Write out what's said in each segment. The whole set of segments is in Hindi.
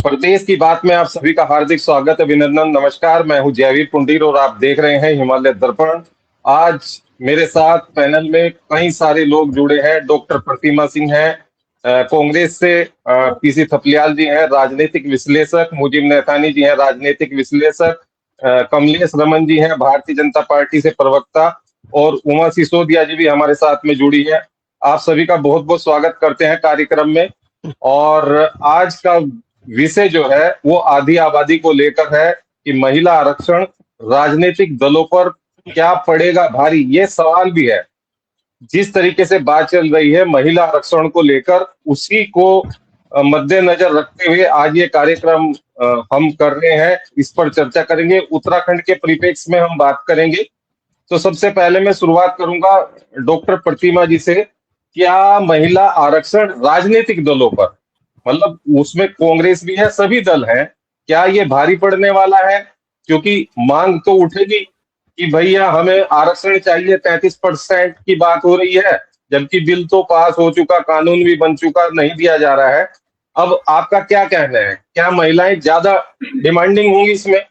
प्रदेश की बात में आप सभी का हार्दिक स्वागत, अभिनंदन, नमस्कार। मैं हूं जयवीर पुंडीर और आप देख रहे हैं हिमालय दर्पण। आज मेरे साथ पैनल में कई सारे लोग जुड़े हैं। डॉक्टर प्रतिमा सिंह हैं कांग्रेस से, पीसी थपलियाल जी हैं राजनीतिक विश्लेषक, मुजीब नैथानी जी हैं राजनीतिक विश्लेषक, कमलेश रमन जी हैं भारतीय जनता पार्टी से प्रवक्ता, और उमा सिसोदिया जी भी हमारे साथ में जुड़ी है। आप सभी का बहुत बहुत स्वागत करते हैं कार्यक्रम में। और आज का विषय जो है वो आधी आबादी को लेकर है कि महिला आरक्षण राजनीतिक दलों पर क्या पड़ेगा भारी, ये सवाल भी है। जिस तरीके से बात चल रही है महिला आरक्षण को लेकर, उसी को मद्देनजर रखते हुए आज ये कार्यक्रम हम कर रहे हैं। इस पर चर्चा करेंगे, उत्तराखंड के परिप्रेक्ष्य में हम बात करेंगे। तो सबसे पहले मैं शुरुआत करूंगा डॉक्टर प्रतिमा जी से। क्या महिला आरक्षण राजनीतिक दलों पर, मतलब उसमें कांग्रेस भी है, सभी दल हैं, क्या ये भारी पड़ने वाला है? क्योंकि मांग तो उठेगी कि भैया हमें आरक्षण चाहिए, 33% की बात हो रही है, जबकि बिल तो पास हो चुका, कानून भी बन चुका, नहीं दिया जा रहा है। अब आपका क्या कहना है, क्या महिलाएं ज्यादा डिमांडिंग होंगी इसमें?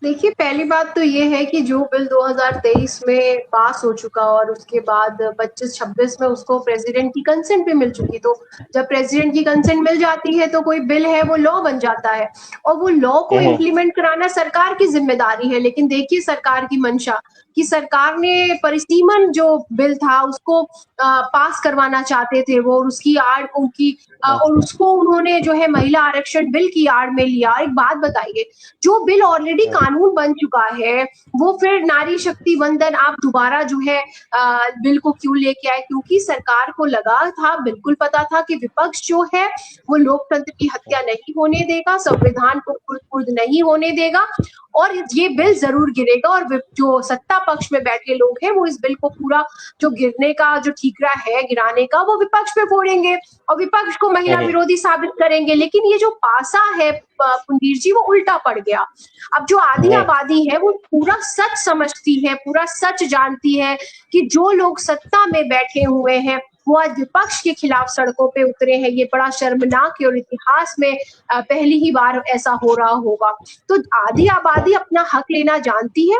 देखिए, पहली बात तो ये है कि जो बिल 2023 में पास हो चुका और उसके बाद 25-26 में उसको प्रेसिडेंट की कंसेंट भी मिल चुकी, तो जब प्रेसिडेंट की कंसेंट मिल जाती है तो कोई बिल है वो लॉ बन जाता है और वो लॉ को इम्प्लीमेंट कराना सरकार की जिम्मेदारी है। लेकिन देखिए सरकार की मंशा कि सरकार ने परिसीमन जो बिल था उसको पास करवाना चाहते थे वो, और उसकी आड़ उनकी और उसको उन्होंने जो है महिला आरक्षण बिल की आड़ में लिया। एक बात बताइए, जो बिल ऑलरेडी कानून बन चुका है वो फिर नारी शक्ति वंदन आप दोबारा जो है बिल को क्यों लेके आए? क्योंकि सरकार को लगा था, बिल्कुल पता था कि विपक्ष जो है वो लोकतंत्र की हत्या नहीं होने देगा, संविधान को खुर्द नहीं होने देगा और ये बिल जरूर गिरेगा। और जो सत्ता पक्ष में बैठे लोग हैं वो इस बिल को पूरा जो गिरने का जो ठीकरा है गिराने का, वो विपक्ष पे फोड़ेंगे और विपक्ष को महिला विरोधी साबित करेंगे। लेकिन ये जो पासा है पुंडीर जी, वो उल्टा पड़ गया। अब जो आधी आबादी है वो पूरा सच समझती है, पूरा सच जानती है कि जो लोग सत्ता में बैठे हुए हैं वो आज विपक्ष के खिलाफ सड़कों पे उतरे हैं। ये बड़ा शर्मनाक है और इतिहास में पहली ही बार ऐसा हो रहा होगा। तो आधी आबादी अपना हक लेना जानती है,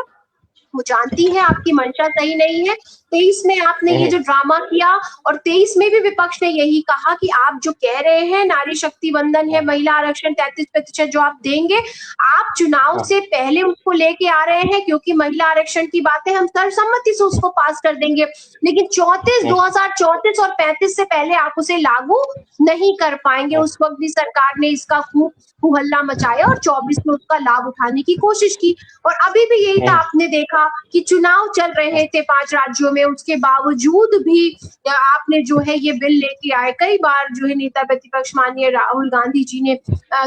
वो जानती है आपकी मंशा सही नहीं है। 23 में आपने ये जो ड्रामा किया और 23 में भी विपक्ष ने यही कहा कि आप जो कह रहे हैं नारी शक्ति वंदन है, महिला आरक्षण 33% जो आप देंगे, आप चुनाव से पहले उसको लेके आ रहे हैं क्योंकि महिला आरक्षण की बातें हम सर्वसम्मति से उसको पास कर देंगे, लेकिन 2034 और 35 से पहले आप उसे लागू नहीं कर पाएंगे। उस वक्त भी सरकार ने इसका खूब हल्ला मचाया और 24 में उसका लाभ उठाने की कोशिश की। और अभी भी यही था, आपने देखा कि चुनाव चल रहे थे 5 राज्यों में, उसके बावजूद भी आपने जो है ये बिल लेके आए। कई बार जो है नेता प्रतिपक्ष माननीय राहुल गांधी जी ने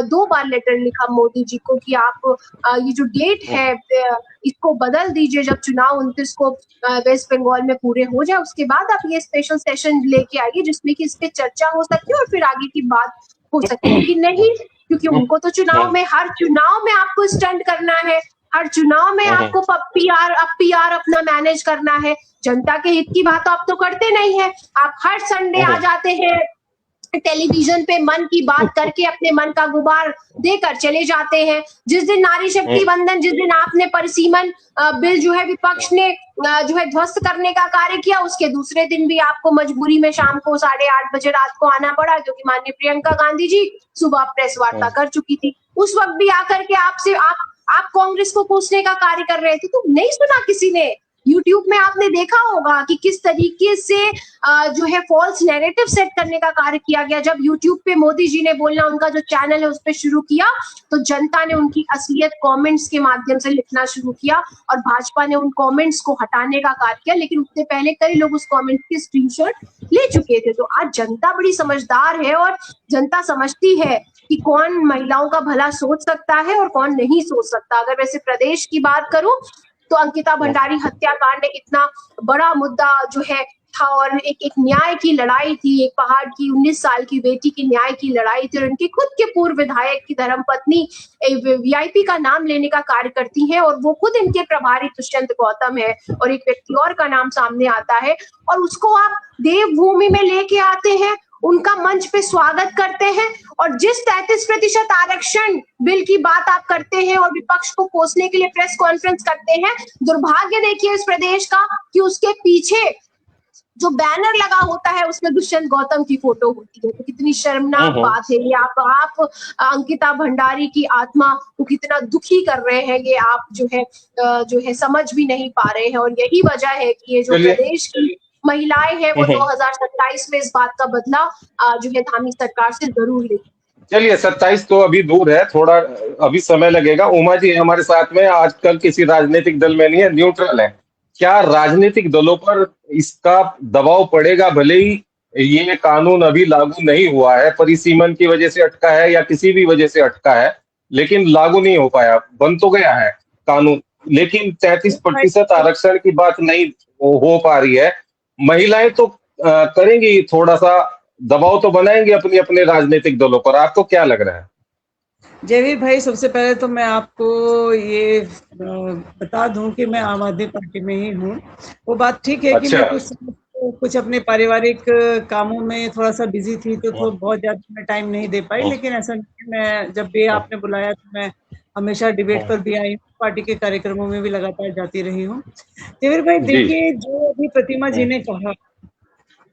2 बार लेटर लिखा मोदी जी को कि आप ये जो डेट है इसको बदल दीजिए, जब चुनाव 29 को वेस्ट बंगाल में पूरे हो जाए उसके बाद आप ये स्पेशल सेशन लेके आइए जिसमें कि इस पे चर्चा हो सकती है और फिर आगे की बात हो सकती है। लेकिन नहीं, क्योंकि उनको तो चुनाव में, हर चुनाव में आपको स्टंट करना है, हर चुनाव में आपको पीआर अपना मैनेज करना है। जनता के हित की बात आप तो करते नहीं है। आप हर संडे आ जाते हैं टेलीविजन पे, मन की बात करके अपने मन का गुबार देकर चले जाते हैं। जिस दिन नारी शक्ति वंदन, जिस दिन आपने परिसीमन बिल जो है विपक्ष ने जो है ध्वस्त करने का कार्य किया, उसके दूसरे दिन भी आपको मजबूरी में शाम को 8:30 बजे रात को आना पड़ा क्योंकि माननीय प्रियंका गांधी जी सुबह प्रेस वार्ता कर चुकी थी। उस वक्त भी आकर के आपसे आप कांग्रेस को कोसने का कार्य कर रहे थे। तो नहीं सुना किसी ने। यूट्यूब में आपने देखा होगा कि किस तरीके से जो है फॉल्स नैरेटिव सेट करने का कार्य किया गया। जब यूट्यूब पे मोदी जी ने बोलना, उनका जो चैनल है उस पर शुरू किया, तो जनता ने उनकी असलियत कमेंट्स के माध्यम से लिखना शुरू किया और भाजपा ने उन कमेंट्स को हटाने का कार्य किया। लेकिन उससे पहले कई लोग उस कमेंट की स्क्रीनशॉट ले चुके थे। तो आज जनता बड़ी समझदार है और जनता समझती है कि कौन महिलाओं का भला सोच सकता है और कौन नहीं सोच सकता। अगर वैसे प्रदेश की बात करूं तो अंकिता भंडारी हत्याकांड एक इतना बड़ा मुद्दा जो है था और एक न्याय की लड़ाई थी, एक पहाड़ की 19 साल की बेटी की न्याय की लड़ाई थी। और उनके खुद के पूर्व विधायक की धर्मपत्नी वीआईपी का नाम लेने का कार्य करती है और वो खुद इनके प्रभारी दुष्यंत गौतम है और एक व्यक्ति और का नाम सामने आता है और उसको आप देवभूमि में लेके आते हैं। उनका मंच पे स्वागत करते हैं। और जिस 33% आरक्षण बिल की बात आप करते हैं और विपक्ष को कोसने के लिए प्रेस कॉन्फ्रेंस करते हैं, दुर्भाग्य देखिए इस प्रदेश का कि उसके पीछे जो बैनर लगा होता है उसमें दुष्यंत गौतम की फोटो होती है। तो कितनी शर्मनाक बात है ये। आप अंकिता भंडारी की आत्मा को कितना दुखी कर रहे हैं, ये आप जो है समझ भी नहीं पा रहे हैं। और यही वजह है कि ये जो प्रदेश की महिलाएं हैं वो 2027 में इस बात का बदला जो है धामी सरकार से जरूर लेगी। चलिए 27 तो अभी दूर है, थोड़ा अभी समय लगेगा। उमा जी हमारे साथ में, आजकल किसी राजनीतिक दल में नहीं है, न्यूट्रल है। क्या राजनीतिक दलों पर इसका दबाव पड़ेगा? भले ही ये कानून अभी लागू नहीं हुआ है, परिसीमन की वजह से अटका है या किसी भी वजह से अटका है, लेकिन लागू नहीं हो पाया, बन तो गया है कानून, लेकिन 33% आरक्षण की बात नहीं हो पा रही है। महिलाएं तो करेंगी, थोड़ा सा दबाव तो बनाएंगे अपने अपने राजनीतिक दलों पर। आपको क्या लग रहा है? जयवीर भाई, सबसे पहले तो मैं आपको ये बता दूं कि मैं आम आदमी पार्टी में ही हूँ। वो बात ठीक है कि मैं कुछ अपने पारिवारिक कामों में थोड़ा सा बिजी थी, तो बहुत ज्यादा मैं टाइम नहीं दे पाई। लेकिन ऐसा नहीं, मैं जब भी आपने बुलाया तो मैं हमेशा डिबेट पर भी आई हूँ, पार्टी के कार्यक्रमों में भी लगातार जाती रही हूँ। जयवीर भाई देखिए, जो अभी प्रतिमा जी ने कहा,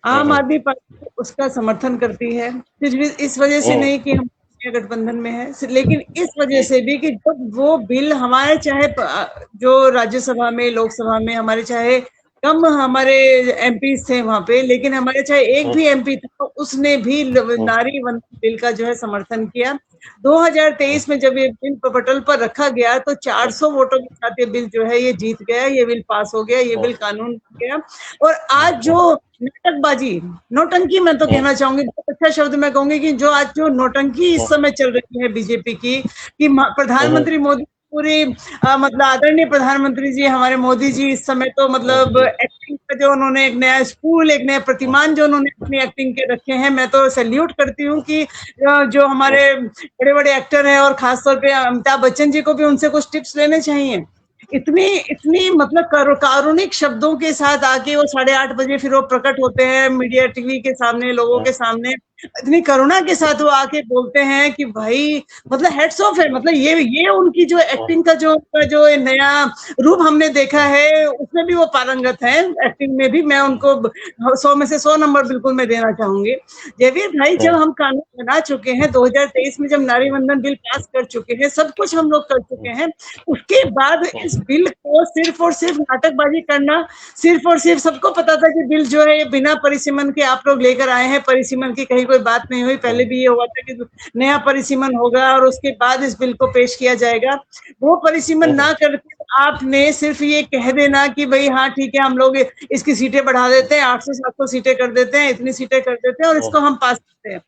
आम आदमी पार्टी उसका समर्थन करती है, सिर्फ इस वजह से नहीं कि हम गठबंधन में है, लेकिन इस वजह से भी कि जब वो बिल हमारे चाहे जो राज्यसभा में, लोकसभा में हमारे चाहे कम हमारे एमपी थे वहां पे, लेकिन हमारे चाहे एक भी एमपी था तो उसने भी नारी वंदन बिल का जो है समर्थन किया। 2023 में जब ये बिल पटल पर रखा गया तो 400 वोटों के साथ ये बिल जो है ये जीत गया, ये बिल पास हो गया, ये बिल कानून हो गया। और आज जो नाटकबाजी, नौटंकी मैं तो कहना चाहूंगी, बहुत अच्छा शब्द मैं कहूंगी कि जो आज जो नौटंकी इस समय चल रही है बीजेपी की, कि प्रधानमंत्री मोदी पूरी मतलब आदरणीय प्रधानमंत्री जी हमारे मोदी जी इस समय तो मतलब एक्टिंग का जो उन्होंने एक नया स्कूल, एक नया प्रतिमान जो उन्होंने अपनी एक्टिंग के रखे हैं, मैं तो सैल्यूट करती हूँ कि जो हमारे बड़े बड़े एक्टर हैं और खासतौर पे अमिताभ बच्चन जी को भी उनसे कुछ टिप्स लेने चाहिए। इतनी मतलब कारुणिक शब्दों के साथ आके वो 8:30 बजे फिर वो प्रकट होते हैं मीडिया टीवी के सामने, लोगों के सामने, इतनी करुणा के साथ वो आके बोलते हैं कि भाई मतलब हेड्स ऑफ है। मतलब ये उनकी जो एक्टिंग का जो नया रूप हमने देखा है उसमें भी वो पारंगत है, एक्टिंग में भी। मैं उनको 100 में से 100 नंबर बिल्कुल मैं देना चाहूंगी। जयवीर भाई, जब हम कानून बना चुके हैं 2023 में, जब नारी वंदन बिल पास कर चुके हैं, सब कुछ हम लोग कर चुके हैं, उसके बाद इस बिल को सिर्फ और सिर्फ नाटकबाजी करना, सिर्फ और सिर्फ सबको पता था कि बिल जो है ये बिना परिसीमन के आप लोग लेकर आए हैं, परिसीमन की कहीं कोई बात नहीं हुई। पहले भी ये हुआ था कि नया परिसीमन होगा और उसके बाद इस बिल को पेश किया जाएगा। वो परिसीमन ना करके आपने सिर्फ ये कह देना कि भाई हाँ ठीक है, हम लोग इसकी सीटें बढ़ा देते हैं, 800-700 सीटें कर देते हैं, इतनी सीटें कर देते हैं और इसको हम पास करते हैं।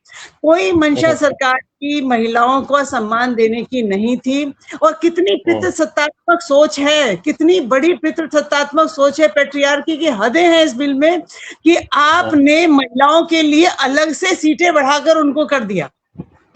कोई मंशा सरकार की महिलाओं को सम्मान देने की नहीं थी। और कितनी पितृसत्तात्मक सोच है, कितनी बड़ी पितृसत्तात्मक सोच है, पैट्रियार्की की हदें हैं इस बिल में, कि आपने महिलाओं के लिए अलग से सीटें बढ़ाकर उनको कर दिया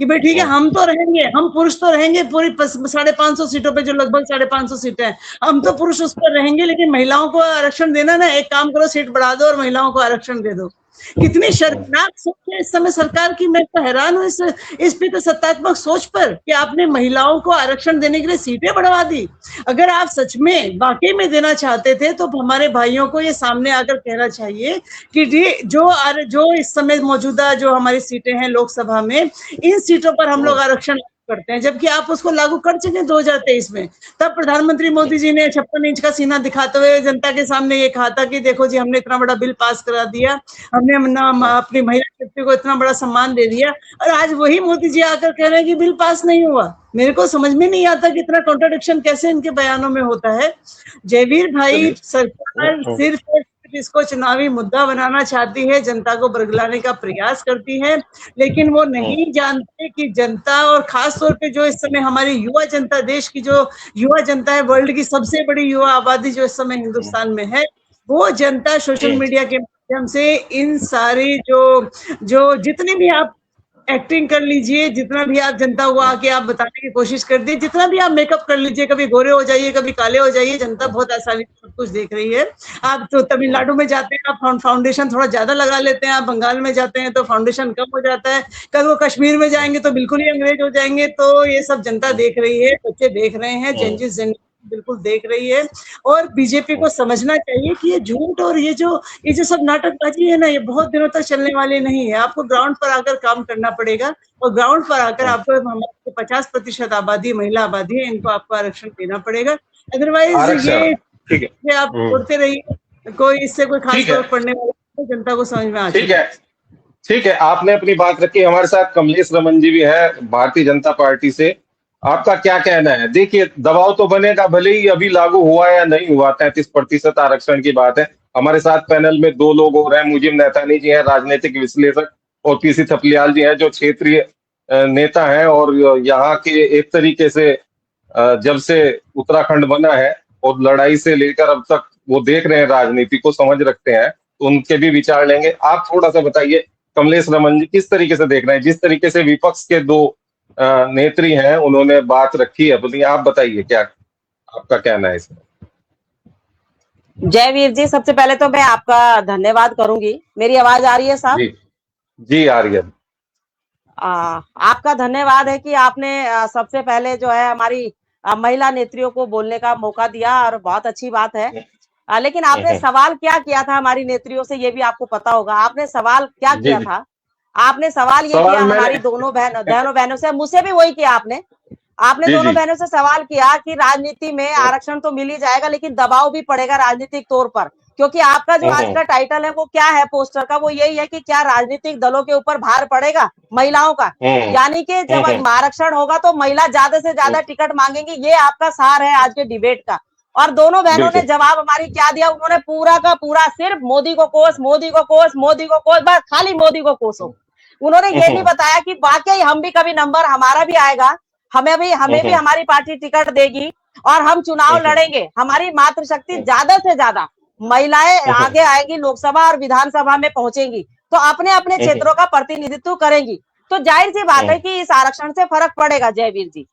कि भाई ठीक है, हम तो रहेंगे, हम पुरुष तो रहेंगे पूरी 550 सीटों पे, जो लगभग 550 सीटें हैं, हम तो पुरुष उस पर रहेंगे, लेकिन महिलाओं को आरक्षण देना ना, एक काम करो सीट बढ़ा दो और महिलाओं को आरक्षण दे दो। कितनी शर्मनाक सोच है इस समय सरकार की। मैं तो हैरान हूँ इस पितृसत्तात्मक सोच पर कि आपने महिलाओं को आरक्षण देने के लिए सीटें बढ़वा दी। अगर आप सच में वाकई में देना चाहते थे तो हमारे भाइयों को ये सामने आकर कहना चाहिए कि जो इस समय मौजूदा जो हमारी सीटें हैं लोकसभा में, इन सीटों पर हम लोग आरक्षण करते हैं, जबकि आप उसको लागू कर चुके 2023 में। तब प्रधानमंत्री मोदी जी ने 56 इंच का सीना दिखाते हुए जनता के सामने ये कहा था कि देखो जी, हमने इतना बड़ा बिल पास करा दिया, हमने अपनी महिला शक्ति को इतना बड़ा सम्मान दे दिया, और आज वही मोदी जी आकर कह रहे हैं कि बिल पास नहीं हुआ। मेरे को समझ में नहीं आता कि इतना कॉन्ट्रडिक्शन कैसे इनके बयानों में होता है। जयवीर भाई, सरकार सिर्फ इसको चुनावी मुद्दा बनाना चाहती है, जनता को बरगलाने का प्रयास करती है, लेकिन वो नहीं जानते कि जनता, और खास तौर पे जो इस समय हमारी युवा जनता, देश की जो युवा जनता है, वर्ल्ड की सबसे बड़ी युवा आबादी जो इस समय हिंदुस्तान में है, वो जनता सोशल मीडिया के माध्यम से इन सारी जो जितने भी आप एक्टिंग कर लीजिए, जितना भी आप जनता को आके आप बताने की कोशिश कर दी, जितना भी आप मेकअप कर लीजिए, कभी गोरे हो जाइए, कभी काले हो जाइए, जनता बहुत आसानी से सब कुछ देख रही है। आप तो तमिलनाडु में जाते हैं, आप फाउंडेशन थोड़ा ज्यादा लगा लेते हैं, आप बंगाल में जाते हैं तो फाउंडेशन कम हो जाता है, कल वो कश्मीर में जाएंगे तो बिल्कुल ही अंग्रेज हो जाएंगे। तो ये सब जनता देख रही है, बच्चे देख रहे हैं, जेंजिस बिल्कुल देख रही है। और बीजेपी को समझना चाहिए कि ये झूठ और ये जो सब नाटकबाजी है ना, ये बहुत दिनों तक चलने वाली नहीं है। आपको ग्राउंड पर आकर काम करना पड़ेगा और ग्राउंड पर आकर आपको हमारे 50% आबादी महिला आबादी है, इनको आपको आरक्षण देना पड़ेगा। अदरवाइज ये आप बोलते रहिए, कोई इससे कोई खास फर्क पड़ने वाला जनता को समझ में आ जाए। ठीक है, आपने अपनी बात रखी। हमारे साथ कमलेश रमन जी भी है भारतीय जनता पार्टी से। आपका क्या कहना है? देखिए, दबाव तो बनेगा, भले ही अभी लागू हुआ या नहीं हुआ, 33% आरक्षण की बात है। हमारे साथ पैनल में 2 लोग और हैं, मुजिब नैतानी जी हैं, राजनीतिक विश्लेषक, और पीसी थपलियाल जी हैं, जो क्षेत्रीय नेता हैं और यहाँ के एक तरीके से जब से उत्तराखंड बना है और लड़ाई से लेकर अब तक वो देख रहे हैं, राजनीति को समझ रखते हैं, तो उनके भी विचार लेंगे। आप थोड़ा सा बताइए कमलेश रमन जी, किस तरीके से देख रहे हैं? जिस तरीके से विपक्ष के 2 नेत्री हैं, उन्होंने बात रखी है, बोलिए आप बताइए क्या आपका कहना है इसमें। जयवीर जी, सबसे पहले तो मैं आपका धन्यवाद करूंगी। मेरी आवाज आ रही है साहब? जी आ रही है। आपका धन्यवाद है कि आपने सबसे पहले जो है हमारी महिला नेत्रियों को बोलने का मौका दिया, और बहुत अच्छी बात है। लेकिन आपने सवाल क्या किया था हमारी नेत्रियों से, ये भी आपको पता होगा। आपने सवाल क्या किया था? आपने सवाल ये किया हमारी दोनों बहनों से, मुझसे भी वही किया आपने दोनों बहनों से सवाल किया कि राजनीति में आरक्षण तो मिल ही जाएगा, लेकिन दबाव भी पड़ेगा राजनीतिक तौर पर, क्योंकि आपका जो आज का टाइटल है वो क्या है पोस्टर का, वो यही है कि क्या राजनीतिक दलों के ऊपर भार पड़ेगा महिलाओं का, यानी कि जब आरक्षण होगा तो महिला ज्यादा से ज्यादा टिकट मांगेंगी। ये आपका सार है आज के डिबेट का। और दोनों बहनों ने जवाब हमारी क्या दिया? उन्होंने पूरा का पूरा सिर्फ मोदी को कोस, मोदी को कोस, मोदी को कोस, बस खाली मोदी को कोसो। उन्होंने ये नहीं बताया कि वाकई हम भी कभी नंबर हमारा भी आएगा, हमें भी हमारी पार्टी टिकट देगी और हम चुनाव लड़ेंगे। हमारी मातृशक्ति ज्यादा से ज्यादा महिलाएं आगे आएंगी, लोकसभा और विधानसभा में पहुंचेंगी, तो अपने अपने क्षेत्रों का प्रतिनिधित्व करेंगी। तो जाहिर सी बात है कि इस आरक्षण से फर्क पड़ेगा। जयवीर जी,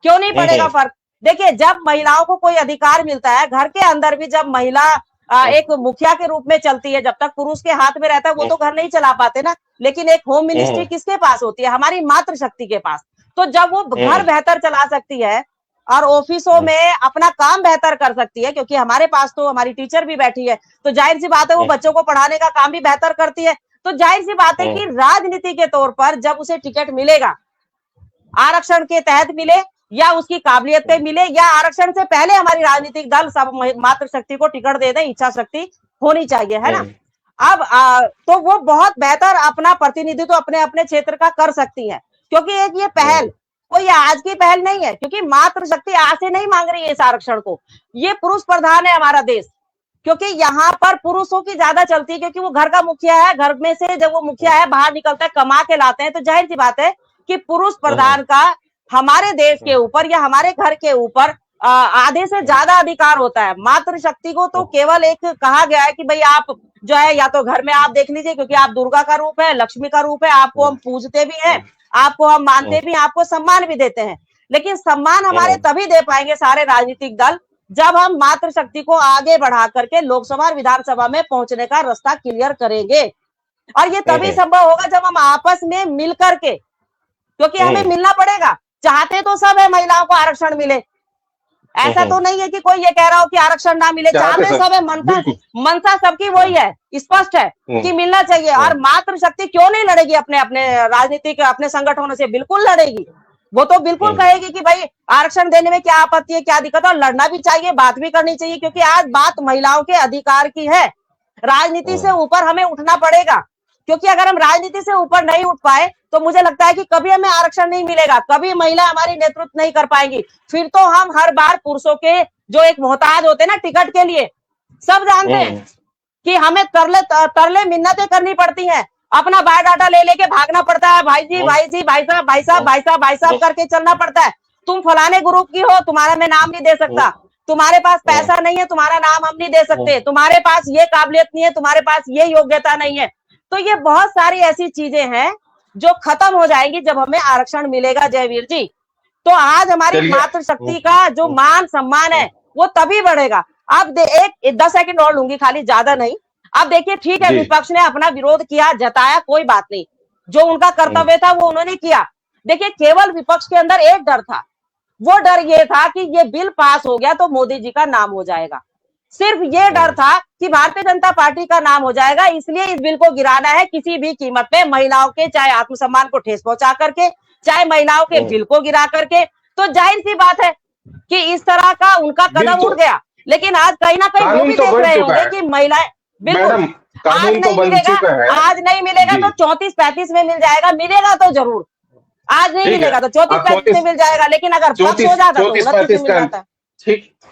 क्यों नहीं पड़ेगा फर्क? देखिए, जब महिलाओं को कोई अधिकार मिलता है, घर के अंदर भी जब महिला एक मुखिया के रूप में चलती है, जब तक पुरुष के हाथ में रहता है वो तो घर नहीं चला पाते ना, लेकिन एक होम मिनिस्ट्री किसके पास होती है? हमारी मातृशक्ति के पास। तो जब वो घर बेहतर चला सकती है और ऑफिसों में अपना काम बेहतर कर सकती है, क्योंकि हमारे पास तो हमारी टीचर भी बैठी है, तो जाहिर सी बात है वो बच्चों को पढ़ाने का काम भी बेहतर करती है। तो जाहिर सी बात है कि राजनीति के तौर पर जब उसे टिकट मिलेगा, आरक्षण के तहत मिले या उसकी काबिलियत पे मिले, या आरक्षण से पहले हमारी राजनीतिक दल सब मातृशक्ति को टिकट दे दें, इच्छा शक्ति होनी चाहिए, है ना। अब तो वो बहुत बेहतर अपना प्रतिनिधित्व अपने अपने क्षेत्र का कर सकती है, क्योंकि एक ये पहल कोई आज की पहल नहीं है, क्योंकि मातृशक्ति आज से नहीं मांग रही है इस आरक्षण को। ये पुरुष प्रधान है हमारा देश, क्योंकि यहाँ पर पुरुषों की ज्यादा चलती है, क्योंकि वो घर का मुखिया है। घर में से जब वो मुखिया है बाहर निकलता है, कमा के लाते हैं, तो जाहिर सी बात है कि पुरुष प्रधान का हमारे देश के ऊपर या हमारे घर के ऊपर आधे से ज्यादा अधिकार होता है। मातृशक्ति को तो केवल एक कहा गया है कि भाई आप जो है या तो घर में आप देख लीजिए, क्योंकि आप दुर्गा का रूप है, लक्ष्मी का रूप है, आपको हम पूजते भी हैं, आपको हम मानते भी हैं, आपको सम्मान भी देते हैं। लेकिन सम्मान हमारे तभी दे पाएंगे सारे राजनीतिक दल जब हम मातृशक्ति को आगे बढ़ा करके लोकसभा और विधानसभा में पहुंचने का रास्ता क्लियर करेंगे। और ये तभी संभव होगा जब हम आपस में मिल करके, क्योंकि हमें मिलना पड़ेगा। चाहते तो सब है महिलाओं को आरक्षण मिले, ऐसा तो नहीं है कि कोई ये कह रहा हो कि आरक्षण ना मिले, चाहते सब है, मनसा सबकी वही है, स्पष्ट है कि मिलना चाहिए। और मातृशक्ति क्यों नहीं लड़ेगी अपने अपने राजनीतिक अपने संगठनों से? बिल्कुल लड़ेगी, वो तो बिल्कुल कहेगी कि भाई आरक्षण देने में क्या आपत्ति है, क्या दिक्कत है, और लड़ना भी चाहिए, बात भी करनी चाहिए, क्योंकि आज बात महिलाओं के अधिकार की है। राजनीति से ऊपर हमें उठना पड़ेगा, क्योंकि अगर हम राजनीति से ऊपर नहीं उठ पाए तो मुझे लगता है कि कभी हमें आरक्षण नहीं मिलेगा, कभी महिला हमारी नेतृत्व नहीं कर पाएंगी। फिर तो हम हर बार पुरुषों के जो एक मोहताज होते हैं ना टिकट के लिए, सब जानते हैं कि हमें तरले मिन्नतें करनी पड़ती हैं, अपना बायोडाटा ले लेके भागना पड़ता है, भाई जी भाई जी भाई साहब भाई साहब भाई साहब भाई साहब करके चलना पड़ता है। तुम फलाने ग्रुप की हो, तुम्हारा मैं नाम नहीं दे सकता, तुम्हारे पास पैसा नहीं है, तुम्हारा नाम हम नहीं दे सकते, तुम्हारे पास ये काबिलियत नहीं है, तुम्हारे पास ये योग्यता नहीं है। तो ये बहुत सारी ऐसी चीजें हैं जो खत्म हो जाएंगी जब हमें आरक्षण मिलेगा जयवीर जी। तो आज हमारी मातृशक्ति का जो मान सम्मान है वो तभी बढ़ेगा। अब एक 10 सेकंड और लूंगी खाली, ज्यादा नहीं। अब देखिए, ठीक है, विपक्ष ने अपना विरोध किया, जताया, कोई बात नहीं, जो उनका कर्तव्य था वो उन्होंने किया। देखिए, केवल विपक्ष के अंदर एक डर था, वो डर ये था कि ये बिल पास हो गया तो मोदी जी का नाम हो जाएगा। सिर्फ ये डर था कि भारतीय जनता पार्टी का नाम हो जाएगा, इसलिए इस बिल को गिराना है किसी भी कीमत पे, महिलाओं के चाहे आत्मसम्मान को ठेस पहुंचा करके, चाहे महिलाओं के बिल को गिरा करके। तो जाहिर सी बात है कि इस तरह का उनका कदम उठ गया। लेकिन आज कहीं ना कहीं वो भी देख रहे होंगे कि महिलाएं, बिल्कुल आज नहीं मिलेगा तो 34-35 में मिल जाएगा, मिलेगा तो जरूर। आज नहीं मिलेगा तो 34-35 में मिल जाएगा, लेकिन अगर पक्ष हो जाता तो 29 मिल जाता।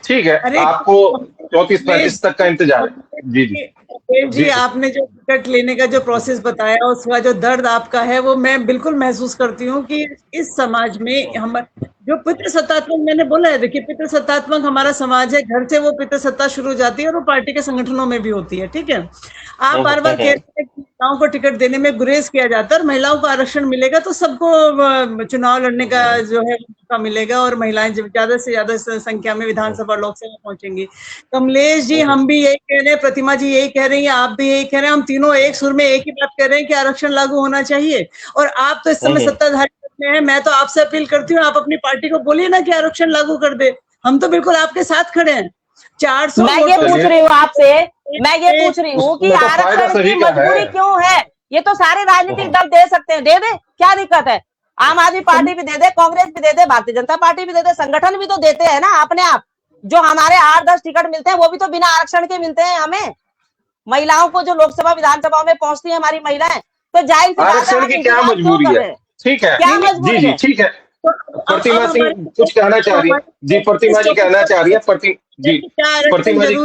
ठीक है, आपको 34-35 तक का इंतजार है। जी, आपने जो टिकट लेने का जो प्रोसेस बताया, उसका जो दर्द आपका है वो मैं बिल्कुल महसूस करती हूँ कि इस समाज में हम जो पितृसत्तात्मक, मैंने बोला है, देखिए पितृसत्तात्मक हमारा समाज है, घर से वो पितृसत्ता शुरू हो जाती है और वो पार्टी के संगठनों में भी होती है। ठीक है, आप बार बार कहते हैं कि महिलाओं को टिकट देने में गुरेज किया जाता है और महिलाओं को आरक्षण मिलेगा तो सबको चुनाव लड़ने का जो है मौका मिलेगा और महिलाएं ज्यादा से ज्यादा संख्या में विधानसभा लोकसभा पहुंचेंगी। कमलेश जी, हम भी यही कह रहे हैं, प्रतिमा जी यही कह रही है, आप भी यही कह रहे हैं, हम तीनों एक सुर में एक ही बात कह रहे हैं कि आरक्षण लागू होना चाहिए। और आप तो इस समय सत्ताधारी है, मैं तो आपसे अपील करती हूँ, आप अपनी पार्टी को बोलिए ना कि आरक्षण लागू कर दे, हम तो बिल्कुल आपके साथ खड़े हैं। 400 मैं ये पूछ रही हूँ आपसे, मैं ये पूछ रही हूँ कि आरक्षण की मजबूरी क्यों है? ये तो सारे राजनीतिक दल दे सकते हैं, दे दे, क्या दिक्कत है? आम आदमी पार्टी भी दे दे, कांग्रेस भी दे दे, भारतीय जनता पार्टी भी दे दे, संगठन भी तो देते हैं ना अपने आप। जो हमारे 8-10 टिकट मिलते हैं वो भी तो बिना आरक्षण के मिलते हैं हमें, महिलाओं को जो लोकसभा विधानसभा में पहुंचती है हमारी महिलाएं। तो जाहिर सी आरक्षण की क्या मजबूरी है? ठीक है, जी, ठीक है। प्रतिमा सिंह कुछ कहना चाह रही है जी, प्रतिमा जी कहना चाह रही है, प्रतिमा जी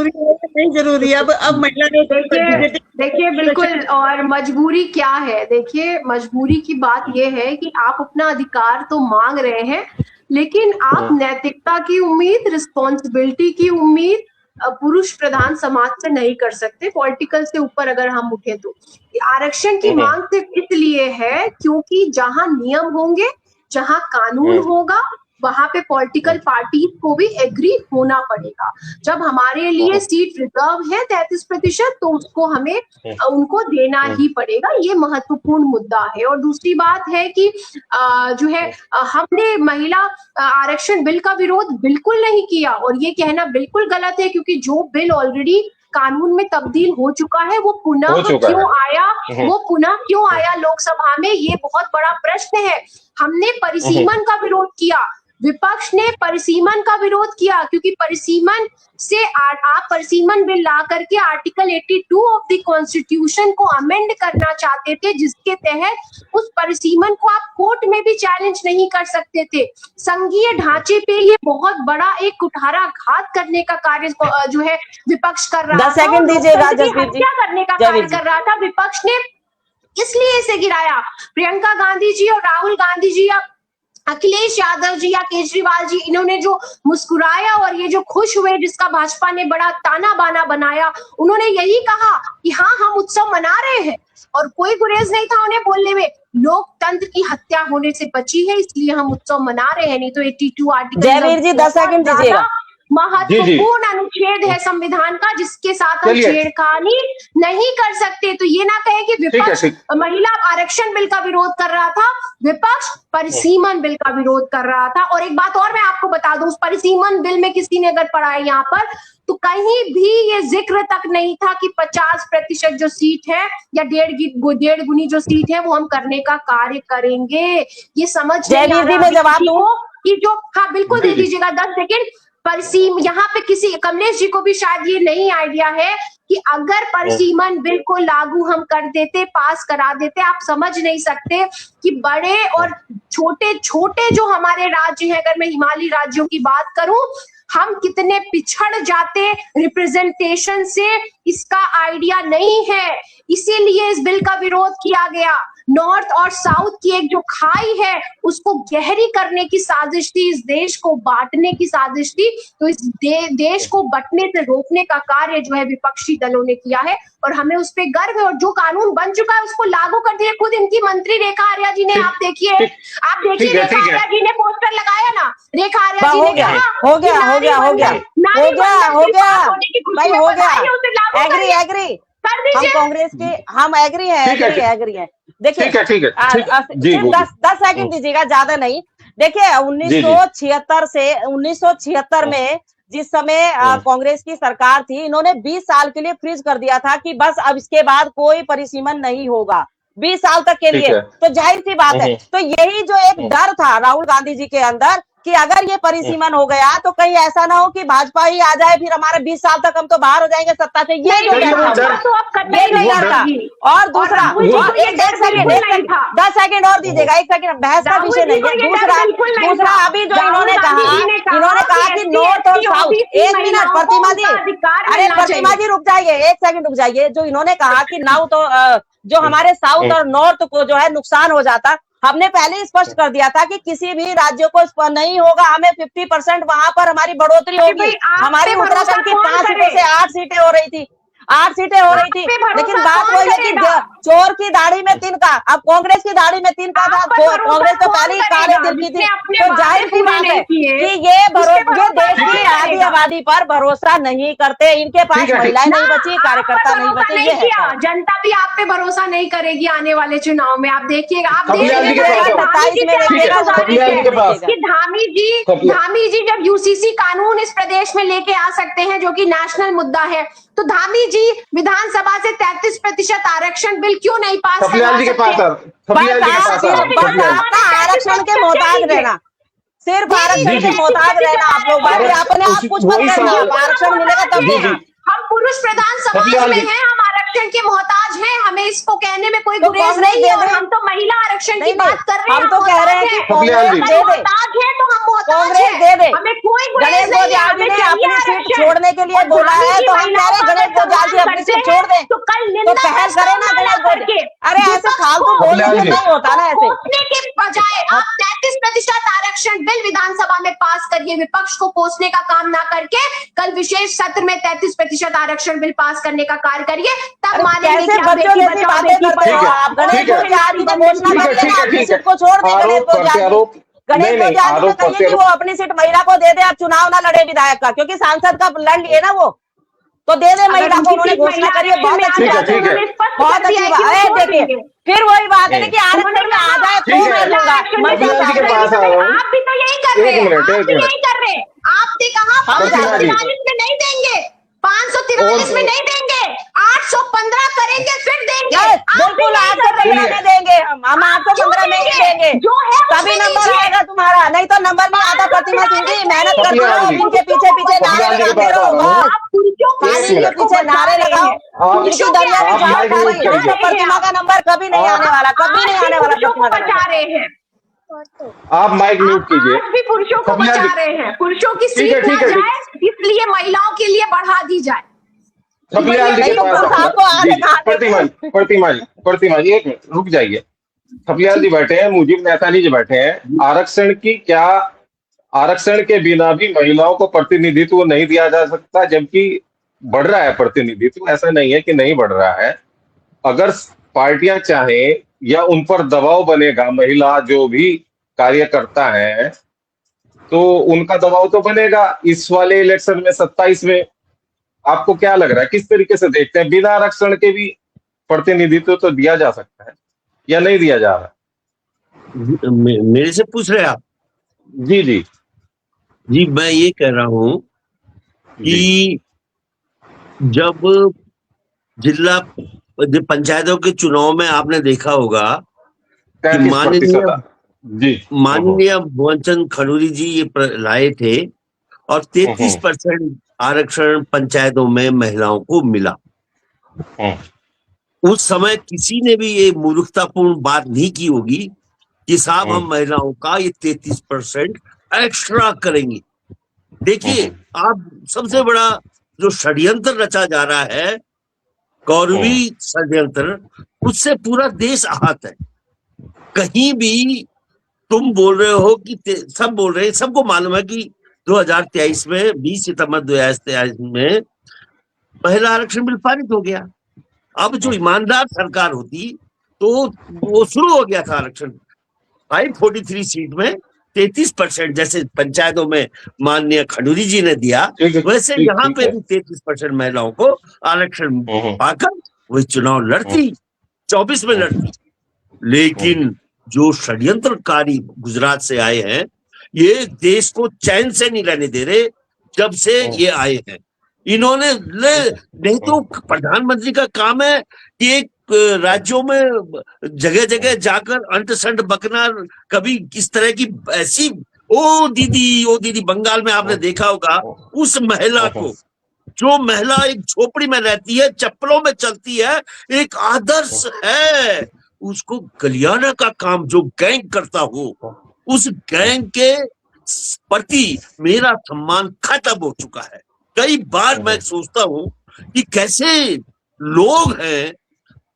नहीं जरूरी है अब महिला ने देखिए बिल्कुल। और मजबूरी क्या है? देखिए, मजबूरी की बात यह है कि आप अपना अधिकार तो मांग रहे हैं, लेकिन आप नैतिकता की उम्मीद, रिस्पॉन्सिबिलिटी की उम्मीद पुरुष प्रधान समाज से नहीं कर सकते। पॉलिटिकल से ऊपर अगर हम उठे तो आरक्षण की मांग सिर्फ इसलिए है क्योंकि जहां नियम होंगे, जहां कानून होगा, वहां पे पॉलिटिकल पार्टी को भी एग्री होना पड़ेगा। जब हमारे लिए सीट रिजर्व है 33%, तो उसको हमें उनको देना ही पड़ेगा। ये महत्वपूर्ण मुद्दा है। और दूसरी बात है कि जो है हमने महिला आरक्षण बिल का विरोध बिल्कुल नहीं किया, और ये कहना बिल्कुल गलत है, क्योंकि जो बिल ऑलरेडी कानून में तब्दील हो चुका है वो पुनः क्यों आया लोकसभा में, ये बहुत बड़ा प्रश्न है। हमने परिसीमन का विरोध किया, विपक्ष ने परिसीमन का विरोध किया, क्योंकि परिसीमन से आप परिसीमन बिल ला करके आर्टिकल 82 ऑफ द कॉन्स्टिट्यूशन को अमेंड करना चाहते थे, जिसके तहत उस परिसीमन को आप कोर्ट में भी चैलेंज नहीं कर सकते थे। संघीय ढांचे पे ये बहुत बड़ा एक कुठाराघात करने का कार्य जो है विपक्ष कर रहा था, हत्या करने का कार्य कर रहा था विपक्ष ने, इसलिए इसे गिराया। प्रियंका गांधी जी और राहुल गांधी जी या अखिलेश यादव जी या केजरीवाल जी, इन्होंने जो मुस्कुराया और ये जो खुश हुए, जिसका भाजपा ने बड़ा ताना बाना बनाया, उन्होंने यही कहा कि हाँ, हम उत्सव मना रहे हैं, और कोई गुरेज नहीं था उन्हें बोलने में। लोकतंत्र की हत्या होने से बची है, इसलिए हम उत्सव मना रहे हैं, नहीं तो 82 आर्टिकल जयवीर जी 10 सेकंड दीजिएगा। महत्वपूर्ण अनुच्छेद है संविधान का, जिसके साथ हम छेड़खानी नहीं कर सकते। तो ये ना कहे कि विपक्ष महिला आरक्षण बिल का विरोध कर रहा था, विपक्ष परिसीमन बिल का विरोध कर रहा था। और एक बात और मैं आपको बता दूं, उस परिसीमन बिल में किसी ने अगर पढ़ा है यहाँ पर, तो कहीं भी ये जिक्र तक नहीं था कि 50% जो सीट है या 1.5 गुनी जो सीट है वो हम करने का कार्य करेंगे। ये समझ कि जो, हाँ बिल्कुल दे दीजिएगा 10 सेकेंड। यहाँ पे किसी कमलेश जी को भी शायद ये नहीं आइडिया है कि अगर परिसीमन बिल को लागू हम कर देते, पास करा देते, आप समझ नहीं सकते कि बड़े और छोटे छोटे जो हमारे राज्य हैं, अगर मैं हिमालयी राज्यों की बात करूं, हम कितने पिछड़ जाते रिप्रेजेंटेशन से, इसका आइडिया नहीं है। इसीलिए इस बिल का विरोध किया गया। नॉर्थ और साउथ की एक जो खाई है उसको गहरी करने की साजिश थी, इस देश को बांटने की साजिश थी। तो इस देश को बंटने से रोकने का कार्य जो है विपक्षी दलों ने किया है और हमें उस पर गर्व है। और जो कानून बन चुका है उसको लागू कर दिया खुद इनकी मंत्री रेखा आर्या जी ने। आप देखिए रेखा आर्या जी ने पोस्टर लगाया ना, रेखा आर्या जी ने कहा हो गया भाई, हो गया। एग्री हम कांग्रेस के, हम एग्री है। देखिए 10 सेकंड दीजिएगा, ज्यादा नहीं। देखिए 1976 में जिस समय कांग्रेस की सरकार थी, इन्होंने 20 साल के लिए फ्रीज कर दिया था कि बस अब इसके बाद कोई परिसीमन नहीं होगा 20 साल तक के लिए। तो जाहिर सी बात है, तो यही जो एक डर था राहुल गांधी जी के अंदर कि अगर ये परिसीमन हो गया तो कहीं ऐसा ना हो कि भाजपा ही आ जाए, फिर हमारे 20 साल तक हम तो बाहर हो जाएंगे सत्ता से। ये जो डर था। और दूसरा 10 सेकंड और दीजिएगा, 1 सेकंड, बहस का विषय नहीं है। दूसरा अभी जो इन्होंने कहा कि नॉर्थ और साउथ, 1 मिनट प्रतिमा जी, अरे प्रतिमा जी रुक जाइए, 1 सेकंड रुक जाइए। जो इन्होंने कहा कि नाउ तो जो हमारे साउथ और नॉर्थ को जो है नुकसान हो जाता, हमने पहले ही स्पष्ट कर दिया था कि किसी भी राज्य को नहीं होगा, हमें 50% वहां पर हमारी बढ़ोतरी होगी। हमारी उत्तराखंड की 5 सीटों से 8 सीटें हो रही थी, 8 सीटें हो रही थी। लेकिन बात वही है कि चोर की दाढ़ी में तिनका, अब कांग्रेस की दाढ़ी में तिनका था। कांग्रेस तो पहले ही काले दिल की थी। तो जाहिर सी बात है कि ये देश की आधी आबादी पर भरोसा नहीं करते। इनके पास महिलाएं नहीं बची, कार्यकर्ता नहीं बचे। ये है, जनता भी आप पे भरोसा नहीं करेगी आने वाले चुनाव में। आप देखिएगा, आप 27 में देखिएगा कि धामी जी जब यूसीसी कानून इस प्रदेश में लेके आ सकते हैं जो कि नेशनल मुद्दा है, तो धामी जी विधानसभा से 33% आरक्षण बिल क्यों नहीं पास करा सकते? आरक्षण के मोहताज रहना, सिर्फ आरक्षण के मोहताज रहना आप लोग, बाकी अपने आप कुछ मत करना। आरक्षण मिलेगा तब देना। हम पुरुष प्रधान समाज में हैं, हम आरक्षण के मोहताज हैं, हमें इसको कहने में कोई गुरेज नहीं है। और हम तो महिला आरक्षण की बात कर रहे हैं। हम तो कह रहे हैं कि मोहताज है तो हम मोहताज हैं, हमें कोई गणेश गोजाल जी ने अपनी सीट छोड़ने के लिए बोला है, तो हम कह रहे हैं गणेश गोजाल जी अपनी सीट छोड़ दें, तो पहल करें ना गणेश गोजाल। अरे ऐसे फालतू बोलने से नहीं होता ना। ऐसे के बजाय आप 33% आरक्षण बिल विधानसभा में पास करिए, विपक्ष को कोसने का काम ना करके कल विशेष सत्र में 33% आरक्षण बिल पास करने का कार्य करिए, तब मानेंगे कि आप बेटी बचाओ बेटी पढ़ाओ। आप गणेश गोजाल जी को घोषणा कर देना, अपनी सीट को छोड़ दें। गणेश गोजाल जी को कहिए कि वो अपनी सीट महिला को दे दे, अब चुनाव ना लड़े विधायक का, क्योंकि सांसद का लड़ लिए ना वो, तो दे दे महिला को। उन्होंने घोषणा करी है, बहुत अच्छी बात है, बहुत अच्छी बात है। देखिए फिर वही बात है कि आरक्षण में आ जाए तो मैं लूंगा। आप भी तो यही कर रहे हैं, आपने कहा 543 में नहीं देंगे, 543 में नहीं देंगे, 815 करेंगे फिर देंगे। बिल्कुल 815 में देंगे, हम 815 में ही देंगे, तभी नंबर आएगा तुम्हारा। नहीं तो नंबर नहीं आता। प्रतिमा सिंह मेहनत करती रहो, इनके पीछे पीछे नारे लगाते रहो, इनके पीछे नारे लगाओ, इनकी दरिया में जाओ खाली। तो प्रतिमा का नंबर कभी नहीं आने वाला, कभी नहीं आने वाला। प्रतिमा बचा रहे हैं आप, माइक म्यूट कीजिए। आज भी पुरुषों को बचा रहे हैं, पुरुषों की सीट ना जाए इसलिए महिलाओं के लिए बढ़ा दी जाए। खपलियाल जी के पास प्रतिमा जी 1 मिनट रुक जाइए। खपलियाल जी बैठे हैं, मुजीब नेतानी जी बैठे हैं। आरक्षण के बिना भी महिलाओं को प्रतिनिधित्व नहीं दिया जा सकता, जबकि बढ़ रहा है प्रतिनिधित्व। ऐसा नहीं है कि नहीं बढ़ रहा है। अगर पार्टियां चाहें या उन पर दबाव बनेगा, महिला जो भी कार्यकर्ता है तो उनका दबाव तो बनेगा। इस वाले इलेक्शन में 27 में आपको क्या लग रहा है, किस तरीके से देखते हैं? बिना आरक्षण के भी प्रतिनिधित्व तो दिया जा सकता है या नहीं दिया जा रहा? मेरे से पूछ रहे आप? जी जी जी, मैं ये कह रहा हूं कि जब जिला पंचायतों के चुनाव में आपने देखा होगा कि माननीय भुवन चंद खडूरी जी ये लाए थे और 33% आरक्षण पंचायतों में महिलाओं को मिला। उस समय किसी ने भी ये मूर्खतापूर्ण बात नहीं की होगी कि साहब हम महिलाओं का ये 33% एक्स्ट्रा करेंगे। देखिए, आप सबसे बड़ा जो षड्यंत्र रचा जा रहा है, कौरवी षड्यंत्र, उससे पूरा देश आहत है। कहीं भी तुम बोल रहे हो कि सब बोल रहे हैं, सबको मालूम है कि 2023 में 20 सितंबर 2023 में महिला आरक्षण बिल पारित हो गया। अब जो ईमानदार सरकार होती तो वो शुरू हो गया था आरक्षण। 543 सीट में 33%, जैसे पंचायतों में माननीय खंडूरी जी ने दिया, वैसे यहाँ पे भी 33% महिलाओं को आरक्षण पाकर वही चुनाव लड़ती, 24 में लड़ती। लेकिन जो षड्यंत्रकारी गुजरात से आए हैं, ये देश को चैन से नहीं रहने दे रहे जब से ये आए हैं। इन्होंने नहीं तो प्रधानमंत्री का काम है कि एक राज्यों में जगह जगह जाकर अंट संट बकना, कभी किस तरह की ऐसी ओ दीदी बंगाल में आपने देखा होगा उस महिला को, जो महिला एक झोपड़ी में रहती है, चप्पलों में चलती है, एक आदर्श है, उसको गलियाना का काम जो गैंग करता हो, उस गैंग के प्रति मेरा सम्मान खत्म हो चुका है। कई बार मैं सोचता हूं कि कैसे लोग हैं,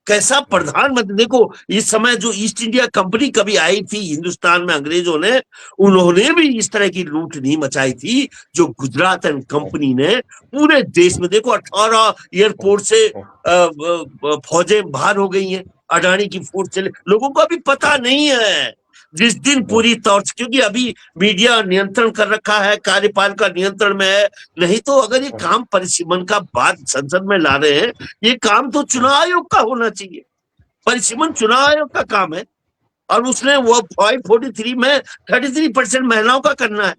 कैसा प्रधानमंत्री। देखो इस समय जो ईस्ट इंडिया कंपनी कभी आई थी हिंदुस्तान में, अंग्रेजों ने, उन्होंने भी इस तरह की लूट नहीं मचाई थी जो गुजरात एंड कंपनी ने पूरे देश में। देखो 18 एयरपोर्ट से फौजें बाहर हो गई हैं, अडानी की फोर्स चले, लोगों को अभी पता नहीं है। जिस दिन पूरी तौर से, क्योंकि अभी मीडिया नियंत्रण कर रखा है, कार्यपालिका नियंत्रण में है, नहीं तो अगर ये काम परिसीमन का बात संसद में ला रहे हैं, ये काम तो चुनाव आयोग का होना चाहिए। परिसीमन चुनाव आयोग का काम है और उसने वो 543 में 33% महिलाओं का करना है।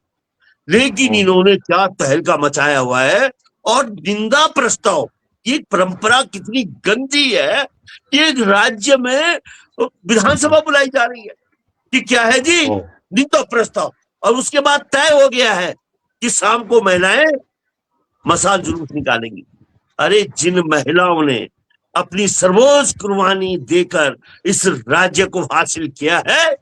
लेकिन इन्होंने क्या तहलका मचाया हुआ है। और निंदा प्रस्ताव, ये परंपरा कितनी गंदी है कि एक राज्य में विधानसभा बुलाई जा रही है कि क्या है जी, निंदा प्रस्ताव, और उसके बाद तय हो गया है कि शाम को महिलाएं मसाल जुलूस निकालेंगी। अरे जिन महिलाओं ने अपनी सर्वोच्च कुर्बानी देकर इस राज्य को हासिल किया है,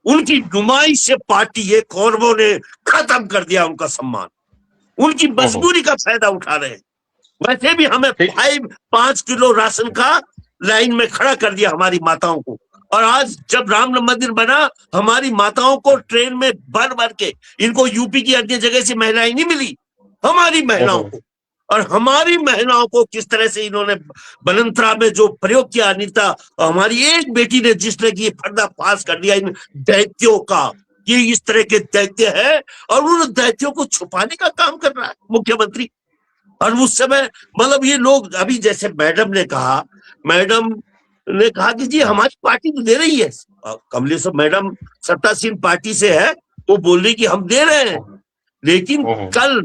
उनकी नुमाइश से पार्टी ये कौरवों ने खत्म कर दिया उनका सम्मान। उनकी मजबूरी का फायदा उठा रहे हैं। वैसे भी हमें 5 किलो राशन का लाइन में खड़ा कर दिया हमारी माताओं को, और आज जब राम मंदिर बना, हमारी माताओं को ट्रेन में भर भर के, इनको यूपी की अन्य जगह से महिलाएं नहीं मिली, हमारी महिलाओं को। और हमारी महिलाओं को किस तरह से इन्होंने बनंतरा में जो प्रयोग किया, अनिता हमारी एक बेटी ने, जिसने की पर्दा पास कर दिया इन दैत्यों का, ये इस तरह के दैत्य है, और उन दैत्यों को छुपाने का काम कर रहा है मुख्यमंत्री। और उस समय मतलब ये लोग, अभी जैसे मैडम ने कहा कि जी हमारी पार्टी तो दे रही है, कमलेश्वर मैडम सत्तासीन पार्टी से है, वो बोल रही कि हम दे रहे हैं। लेकिन कल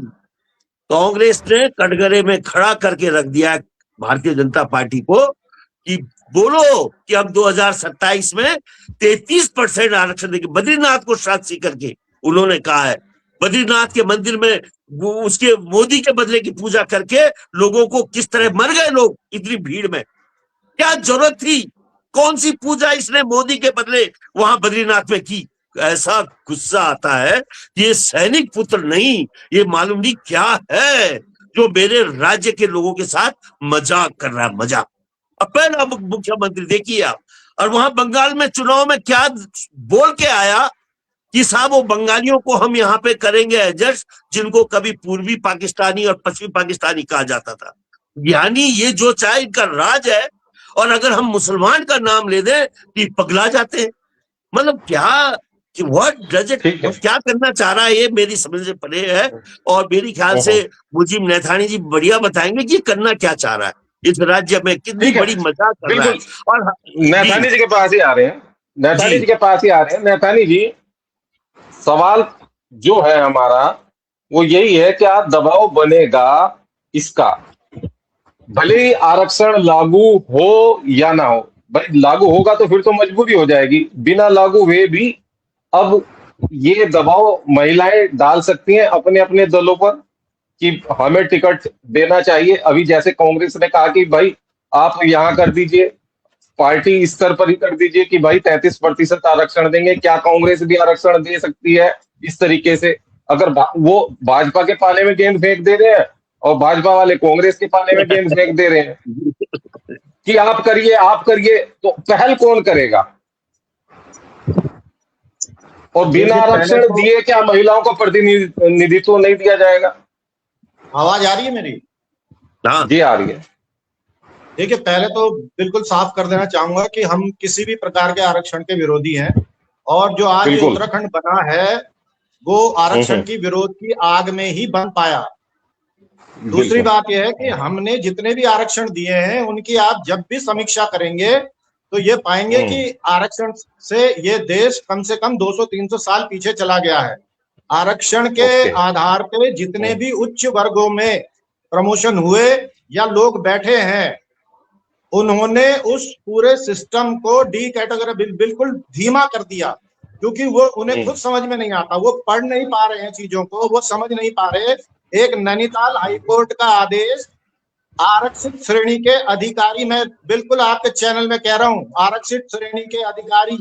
कांग्रेस ने कटघरे में खड़ा करके रख दिया भारतीय जनता पार्टी को कि बोलो कि अब 2027 में 33% आरक्षण देंगे। बद्रीनाथ को साक्षी करके उन्होंने कहा है, बद्रीनाथ के मंदिर में उसके मोदी के बदले की पूजा करके लोगों को किस तरह मर गए लोग इतनी भीड़ में, क्या जरूरत थी? कौन सी पूजा इसने मोदी के बदले वहां बद्रीनाथ में की? ऐसा गुस्सा आता है, ये सैनिक पुत्र नहीं, ये मालूम नहीं क्या है जो मेरे राज्य के लोगों के साथ मजाक कर रहा है, मजाक। अब पहला मुख्यमंत्री देखिए आप, और वहां बंगाल में चुनाव में क्या बोल के आया कि साहब वो बंगालियों को हम यहाँ पे करेंगे एडजस्ट, जिनको कभी पूर्वी पाकिस्तानी और पश्चिमी पाकिस्तानी कहा जाता था। यानी ये जो चाहे इनका राज है, और अगर हम मुसलमान का नाम ले दें तो पगला जाते हैं। मतलब क्या, व्हाट डज इट, क्या करना चाह रहा है ये मेरी समझ से परे है। और मेरी ख्याल से मुजीब नैथानी जी बढ़िया बताएंगे कि करना क्या चाह रहा है इस राज्य में, कितनी बड़ी मजाक कर रहा है। और नैथानी जी के पास ही आ रहे हैं, नैथानी जी के पास ही आ रहे हैं। नैथानी जी, सवाल जो है हमारा वो यही है, क्या दबाव बनेगा इसका, भले ही आरक्षण लागू हो या ना हो? भाई लागू होगा तो फिर तो मजबूरी हो जाएगी, बिना लागू हुए भी अब ये दबाव महिलाएं डाल सकती हैं अपने अपने दलों पर कि हमें टिकट देना चाहिए। अभी जैसे कांग्रेस ने कहा कि भाई आप यहाँ कर दीजिए, पार्टी स्तर पर ही कर दीजिए कि भाई 33% आरक्षण देंगे। क्या कांग्रेस भी आरक्षण दे सकती है इस तरीके से? अगर वो भाजपा के पाले में गेंद फेंक दे रहे हैं और भाजपा वाले कांग्रेस के पाले में गेंद फेंक दे रहे हैं कि आप करिए, तो पहल कौन करेगा? और बिना आरक्षण दिए क्या महिलाओं को प्रतिनिधित्व नहीं दिया जाएगा? आवाज आ रही है मेरी? हाँ जी आ रही है। देखिए, पहले तो बिल्कुल साफ कर देना चाहूंगा कि हम किसी भी प्रकार के आरक्षण के विरोधी हैं, और जो आज ये बिल्कुल। उत्तराखंड बना है वो आरक्षण की विरोध की आग में ही बन पाया। दूसरी बात यह है कि हमने जितने भी आरक्षण दिए हैं उनकी आप जब भी समीक्षा करेंगे तो ये पाएंगे कि आरक्षण से ये देश कम से कम 200-300 साल पीछे चला गया है। आरक्षण के आधार पे जितने भी उच्च वर्गों में प्रमोशन हुए या लोग बैठे हैं, उन्होंने उस पूरे सिस्टम को डी कैटेगरी बिल्कुल धीमा कर दिया, क्योंकि वो उन्हें खुद समझ में नहीं आता, वो पढ़ नहीं पा रहे हैं चीजों को, वो समझ नहीं पा रहे। एक नैनीताल हाईकोर्ट का आदेश, आरक्षित श्रेणी के अधिकारी, मैं बिल्कुल आपके चैनल में कह रहा हूं, आरक्षित श्रेणी के अधिकारी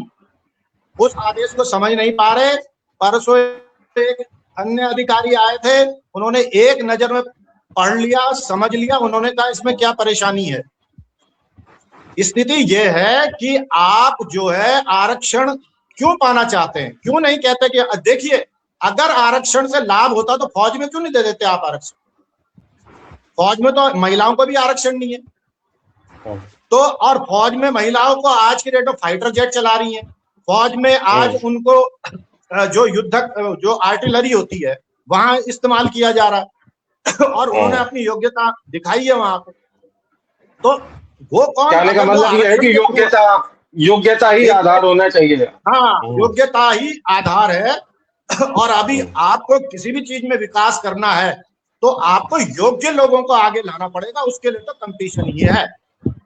उस आदेश को समझ नहीं पा रहे। परसों एक अन्य अधिकारी आए थे, उन्होंने एक नजर में पढ़ लिया, समझ लिया, उन्होंने कहा इसमें क्या परेशानी है। स्थिति यह है कि आप जो है आरक्षण क्यों पाना चाहते हैं, क्यों नहीं कहते कि देखिए अगर आरक्षण से लाभ होता तो फौज में क्यों नहीं दे देते आप आरक्षण? फौज में तो महिलाओं को भी आरक्षण नहीं है। तो और फौज में महिलाओं को आज की डेट में फाइटर जेट चला रही हैं, फौज में आज उनको जो युद्धक जो आर्टिलरी होती है वहां इस्तेमाल किया जा रहा है और उन्होंने अपनी योग्यता दिखाई है वहां पे। तो वो कौन, कहने का मतलब ये है कि योग्यता ही आधार होना चाहिए। हाँ, योग्यता ही आधार है। और अभी आपको किसी भी चीज में विकास करना है तो आपको योग्य लोगों को आगे लाना पड़ेगा, उसके लिए तो कंपटीशन ही है।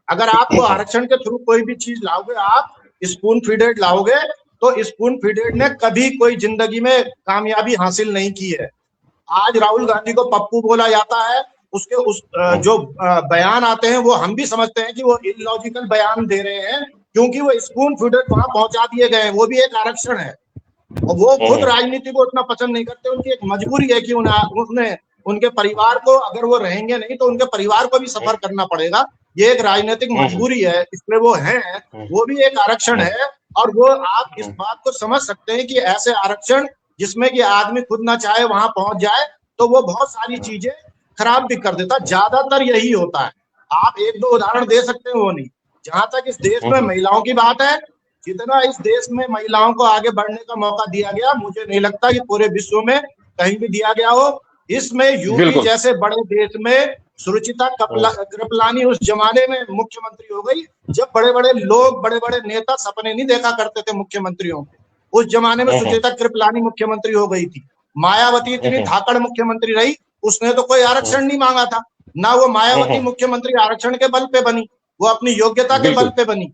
अगर आपको आरक्षण के थ्रू कोई भी चीज लाओगे, आप स्पून फीडेड लाओगे, तो स्पून फीडेड ने कभी कोई जिंदगी में कामयाबी हासिल नहीं की है। आज राहुल गांधी को पप्पू बोला जाता है, उसके जो बयान आते हैं वो हम भी समझते हैं कि वो इलॉजिकल बयान दे रहे हैं, क्योंकि वो स्पून फीडेड वहां पहुंचा दिए गए हैं, वो भी एक आरक्षण है। और वो खुद राजनीति को उतना पसंद नहीं करते, उनकी एक मजबूरी है कि उन्हें उनके परिवार को, अगर वो रहेंगे नहीं तो उनके परिवार को भी सफर करना पड़ेगा, ये एक राजनीतिक मजबूरी है, इसलिए वो हैं, वो भी एक आरक्षण है। और वो आप इस बात को समझ सकते हैं कि ऐसे आरक्षण जिसमें कि आदमी खुद ना चाहे वहां पहुंच जाए तो वो बहुत सारी चीजें खराब भी कर देता, ज्यादातर यही होता है। आप एक दो उदाहरण दे सकते हैं, वो नहीं। जहां तक इस देश में महिलाओं की बात है, जितना इस देश में महिलाओं को आगे बढ़ने का मौका दिया गया, मुझे नहीं लगता कि पूरे विश्व में कहीं भी दिया गया हो। इसमें यूपी जैसे बड़े देश में सुरुचिता कृपलानी उस जमाने में मुख्यमंत्री हो गई जब बड़े बड़े लोग, बड़े बड़े नेता सपने नहीं देखा करते थे मुख्यमंत्रियों के। उस जमाने में सुरुचिता कृपलानी मुख्यमंत्री हो गई थी। मायावती इतनी धाकड़ मुख्यमंत्री रही, उसने तो कोई आरक्षण नहीं मांगा था ना। वो मायावती मुख्यमंत्री आरक्षण के बल पे बनी, वो अपनी योग्यता के बल पे बनी,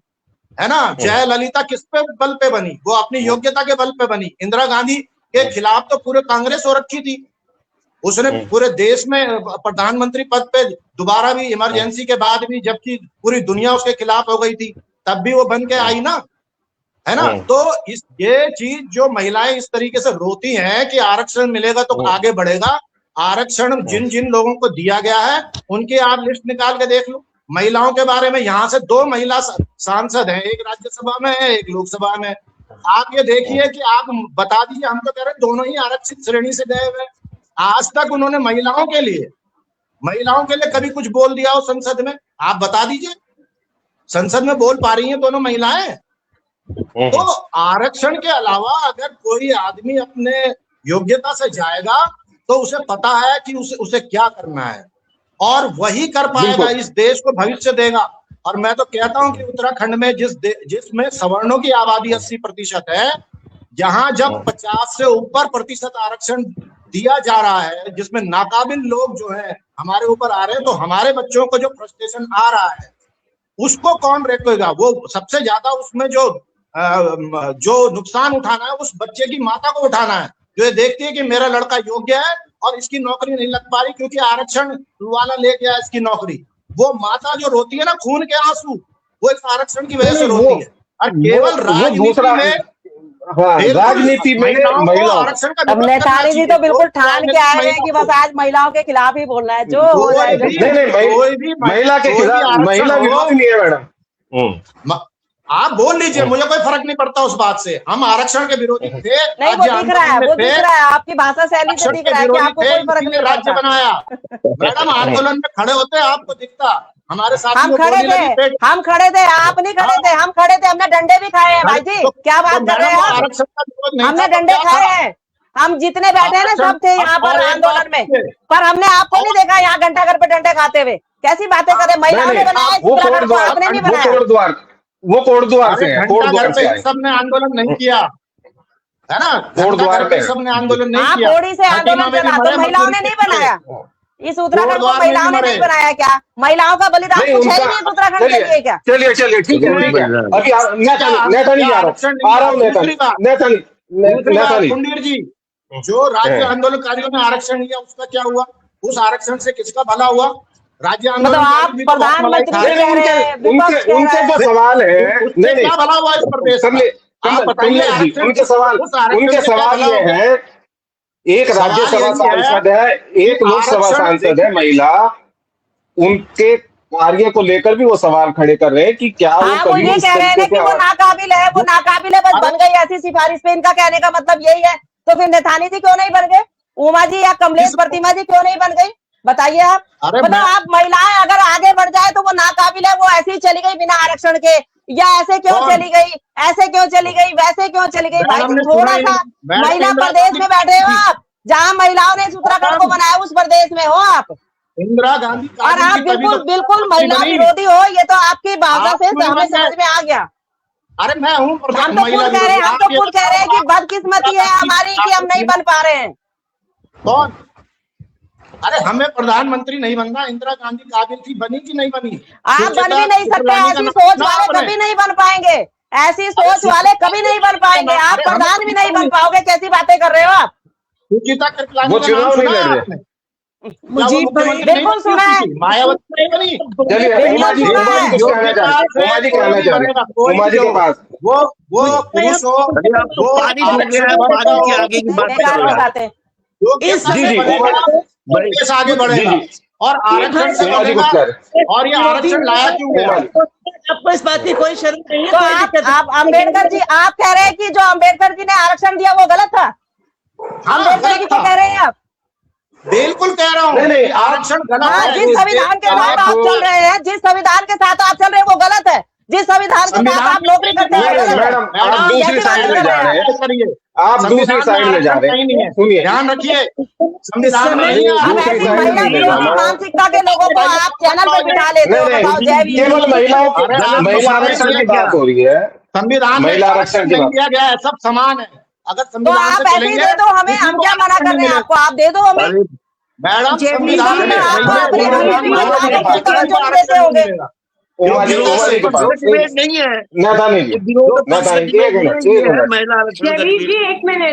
है ना। जयललिता किस पे बल पे बनी? वो अपनी योग्यता के बल पे बनी। इंदिरा गांधी के खिलाफ तो पूरे कांग्रेस हो रखी थी, उसने पूरे देश में प्रधानमंत्री पद पे दोबारा भी इमरजेंसी के बाद भी, जबकि पूरी दुनिया उसके खिलाफ हो गई थी, तब भी वो बन के आई ना, है ना। तो ये चीज जो महिलाएं इस तरीके से रोती हैं कि आरक्षण मिलेगा तो आगे बढ़ेगा, आरक्षण जिन जिन लोगों को दिया गया है उनकी आप लिस्ट निकाल के देख लो। महिलाओं के बारे में यहाँ से 2 महिला सांसद हैं, एक राज्यसभा में है, एक लोकसभा में। आप ये देखिए कि आप बता दीजिए, हम तो कह रहे हैं दोनों ही आरक्षित श्रेणी से गए हुए। आज तक उन्होंने महिलाओं के लिए कभी कुछ बोल दिया हो संसद में? आप बता दीजिए, संसद में बोल पा रही हैं दोनों महिलाएं। तो आरक्षण के अलावा अगर कोई आदमी अपने योग्यता से जाएगा तो उसे पता है कि उसे क्या करना है और वही कर पाएगा, इस देश को भविष्य देगा। और मैं तो कहता हूं कि उत्तराखंड में जिसमें सवर्णों की आबादी 80% है, जहां जब 50 से ऊपर प्रतिशत आरक्षण दिया जा रहा है, जिसमें नाकाबिल लोग जो है हमारे ऊपर आ रहे हैं, तो हमारे बच्चों को जो फ्रस्ट्रेशन आ रहा है उसको कौन रोकेगा? वो सबसे ज्यादा उसमें जो नुकसान उठाना है उस बच्चे की माता को उठाना है, जो ये देखती है कि मेरा लड़का योग्य है और इसकी नौकरी नहीं लग पा रही क्योंकि आरक्षण वाला ले गया इसकी नौकरी। वो माता जो रोती है ना, खून के आंसू, वो इस आरक्षण की वजह से रोती है। और केवल राजनीति में महिलाओं आरक्षण का, अब नेतानी जी तो बिल्कुल ठान के आए हैं कि बस आज महिलाओं के खिलाफ ही बोलना है, जो हो जाएगा। नहीं, महिला के खिलाफ, महिला विरोधी नहीं है मैडम। आप बोल लीजिए, मुझे कोई फर्क नहीं पड़ता उस बात से। हम आरक्षण के विरोधी थे, नहीं, वो दिख रहा है, वो दिख रहा है, आपकी भाषा शैली से दिख रहा है कि आपको कोई फर्क नहीं राज्य पड़ता। बनाया। मैडम आंदोलन में खड़े होते आपको दिखता, हमारे साथ हम खड़े थे, हम खड़े थे, आप नहीं खड़े थे, हम खड़े थे, हमने डंडे भी खाए हैं भाई जी। क्या बात कर रहे हैं आप? आरक्षण का विरोध नहीं हमने था, डंडे क्या खाए था? हैं, हम जितने बैठे हैं ना सब थे यहाँ पर आंदोलन में, पर हमने आपको नहीं देखा यहाँ घंटाघर पे डंडे खाते हुए। कैसी बातें करें? महिलाओं ने बनाया इस उत्तराखंड को, आपने नहीं बनाया। वो कोटद्वार से है, कोटद्वार पे सबने आंदोलन नहीं किया है ना, कोटद्वार पे सबने आंदोलन नहीं किया। कोड़ी से आंदोलन चला तो महिलाओं ने नहीं बनाया इस उत्तराखंड को, महिलाओं ने नहीं बनाया क्या? महिलाओं का बलिदान कुछ है ही नहीं उत्तराखंड के लिए क्या? चलिए चलिए ठीक है, ठीक है। अभी नेता नहीं आ रहा हूँ, नेता नहीं। कुंडीर जी, जो राज्य आंदोलनकारियों ने आरक्षण लिया उसका क्या हुआ? उस आरक्षण से किसका भला हुआ? राज्य मतलब आप प्रधानमंत्री कह रहे हैं, उनके जो सवाल है, नहीं क्या भला हुआ इस प्रदेश में? आप बताइए। उनके सवाल ये है, एक राज्यसभा सांसद है, एक लोकसभा सांसद है महिला, उनके कार्य को लेकर भी वो सवाल खड़े कर रहे हैं कि क्या वो ये कह रहे हैं कि वो नाकाबिल है, वो नाकाबिल है, बस बन गई ऐसी सिफारिश पे। इनका कहने का मतलब यही है। तो फिर नेथानी जी क्यों नहीं बन गए? उमा जी या कमलेश प्रतिमा जी क्यों नहीं बन गई? बताइए आप। मतलब आप महिलाएं अगर आगे बढ़ जाए तो वो नाकाबिल है, वो ऐसे ही चली गई बिना आरक्षण के, या ऐसे क्यों चली गई, ऐसे क्यों चली गई, वैसे क्यों चली गई? भाई थोड़ा सा महिला प्रदेश में बैठे हो आप, जहाँ महिलाओं ने इस उत्तराखंड को बनाया उस प्रदेश में हो आप, इंदिरा गांधी और आप बिल्कुल महिला विरोधी हो। ये तो आपकी भावना से हमें समझ में आ गया। अरे मैं हूँ, हम तो खुद कह रहे हैं, हम तो खुद कह रहे हैं कि बदकिस्मती है हमारी कि हम नहीं बन पा रहे हैं। कौन? अरे हमें प्रधानमंत्री नहीं बनना, इंदिरा गांधी काबिल थी, बनी कि नहीं बनी? आप बन भी नहीं सकते, ऐसी सोच वाले कभी नहीं बन पाएंगे, ऐसी सोच वाले कभी नहीं बन पाएंगे। आप प्रधान भी नहीं बन पाओगे, कैसी बातें कर रहे हो आप? सुचिता कृपलानी वो चुनाव नहीं लड़ रहे। मुझीब भाई बिल्कुल सुना है, मायावती नहीं बनी। चलिए उमा जी कहना चाहते, उमा जी के पास वो पुरुष हो, वो पानी डूब गया है, पानी के आगे की बात कर रहे हैं। देश आगे बढ़ेगा और आरक्षण से बढ़ेगा। और ये आरक्षण लाया क्यों गया? आपको इस बात की कोई शर्म नहीं है? तो आप अम्बेडकर जी, आप कह रहे हैं कि जो अम्बेडकर जी ने आरक्षण दिया वो गलत था? अम्बेडकर जी को कह रहे हैं आप? बिल्कुल कह रहा हूँ, नहीं, आरक्षण गलत है। जिस संविधान के साथ आप चल रहे हैं, जिस संविधान के साथ आप चल रहे हैं वो गलत है। जिस संविधान के साथ आप नौकरी करते हैं वो गलत है। मैडम आप दूसरी साइड में जा रहे हैं, आप दूसरी साइड में जा रहे हैं। सुनिए, ध्यान रखिए, संविधान में नहीं है। आप ऐसी मानसिकता के लोगों को आप चैनल पे बिठा लेते हो। बताओ, केवल महिला आरक्षण की बात हो रही है, संविधान महिला आरक्षण की बात दिया गया है, सब समान है। अगर तो संविधान आप ऐसे ही दे दो हमें, हम क्या मना कर रहे हैं आपको? आप दे दो हमें। मैडम संविधान में देते होंगे। नहीं है, नेता नहीं,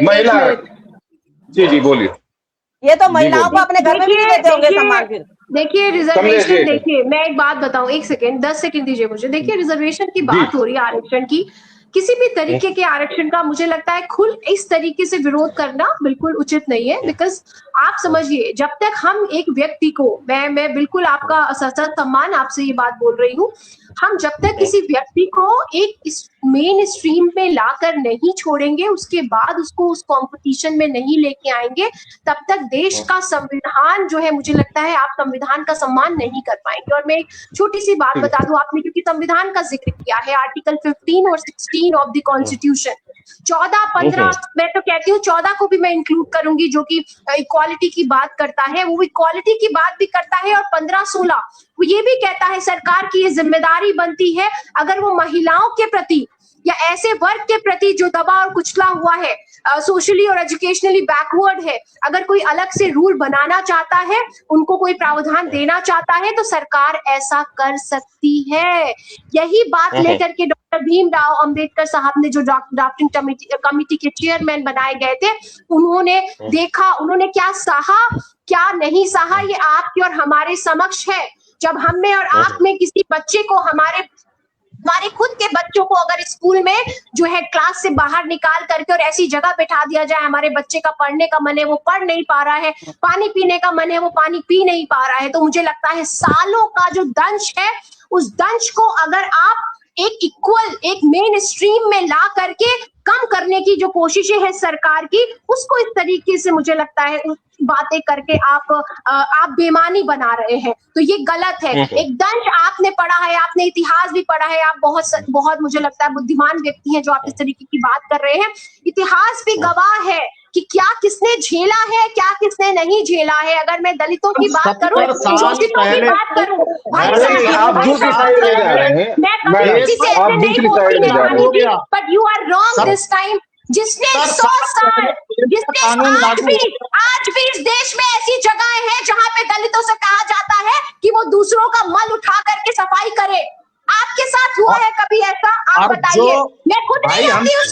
महिला। जी बोलिए। ये तो महिलाओं को अपने घर में भी देते होंगे सम्मान। फिर देखिए रिजर्वेशन, देखिए मैं एक बात बताऊं, 1 सेकेंड 10 सेकेंड दीजिए मुझे। देखिए रिजर्वेशन की बात हो रही है, आरक्षण की, किसी भी तरीके के आरक्षण का मुझे लगता है खुल इस तरीके से विरोध करना बिल्कुल उचित नहीं है। बिकॉज आप समझिए, जब तक हम एक व्यक्ति को, मैं बिल्कुल आपका सशक्त सम्मान आपसे ये बात बोल रही हूँ, हम जब तक किसी व्यक्ति को एक मेन स्ट्रीम में लाकर नहीं छोड़ेंगे, उसके बाद उसको उस कंपटीशन में नहीं लेके आएंगे, तब तक देश का संविधान जो है, मुझे लगता है आप संविधान का सम्मान नहीं कर पाएंगे। और मैं एक छोटी सी बात बता दूं, आपने क्योंकि संविधान का जिक्र किया है, आर्टिकल 15 और 16 ऑफ द कॉन्स्टिट्यूशन, 14, 15, मैं तो कहती हूँ 14 को भी मैं इंक्लूड करूंगी, जो कि इक्वालिटी की बात करता है, वो इक्वालिटी की बात भी करता है। और 15, 16 वो ये भी कहता है, सरकार की ये जिम्मेदारी बनती है, अगर वो महिलाओं के प्रति या ऐसे वर्ग के प्रति जो दबा और कुचला हुआ है, सोशली और एजुकेशनली बैकवर्ड है, अगर कोई अलग से रूल बनाना चाहता है, उनको कोई प्रावधान देना चाहता है, तो सरकार ऐसा कर सकती है। यही बात लेकर के डॉक्टर भीमराव अंबेडकर साहब ने, जो ड्राफ्टिंग कमेटी के चेयरमैन बनाए गए थे, उन्होंने देखा, उन्होंने क्या सहा क्या नहीं सहा, ये आपके और हमारे समक्ष है। जब हम में और आप में किसी बच्चे को, हमारे खुद के बच्चों को अगर स्कूल में जो है क्लास से बाहर निकाल करके और ऐसी जगह बैठा दिया जाए, हमारे बच्चे का पढ़ने का मन है वो पढ़ नहीं पा रहा है, पानी पीने का मन है वो पानी पी नहीं पा रहा है, तो मुझे लगता है सालों का जो दंश है, उस दंश को अगर आप एक इक्वल, एक मेन स्ट्रीम में ला करके कम करने की जो कोशिशें हैं सरकार की, उसको इस तरीके से मुझे लगता है बातें करके आप बेमानी बना रहे हैं, तो ये गलत है। एक दंश आपने पढ़ा है, आपने इतिहास भी पढ़ा है, आप बहुत मुझे लगता है बुद्धिमान व्यक्ति हैं जो आप इस तरीके की बात कर रहे हैं। इतिहास भी गवाह है कि क्या किसने झेला है, क्या किसने नहीं झेला है। अगर मैं दलितों की बात करूं, शोषितों की बात करूं, आप दूसरी साइड ले जा रहे हैं, मैं किसी से ऐसे नहीं बोलती, but you are wrong this time. जिसने 100 साल, जिसने आज भी इस देश में ऐसी जगहें हैं जहां पे दलितों से कहा जाता है कि वो दूसरों का मल उठा करके सफाई करे। आपके साथ हुआ है कभी ऐसा? आप बताइए। मैं खुद नहीं आती उस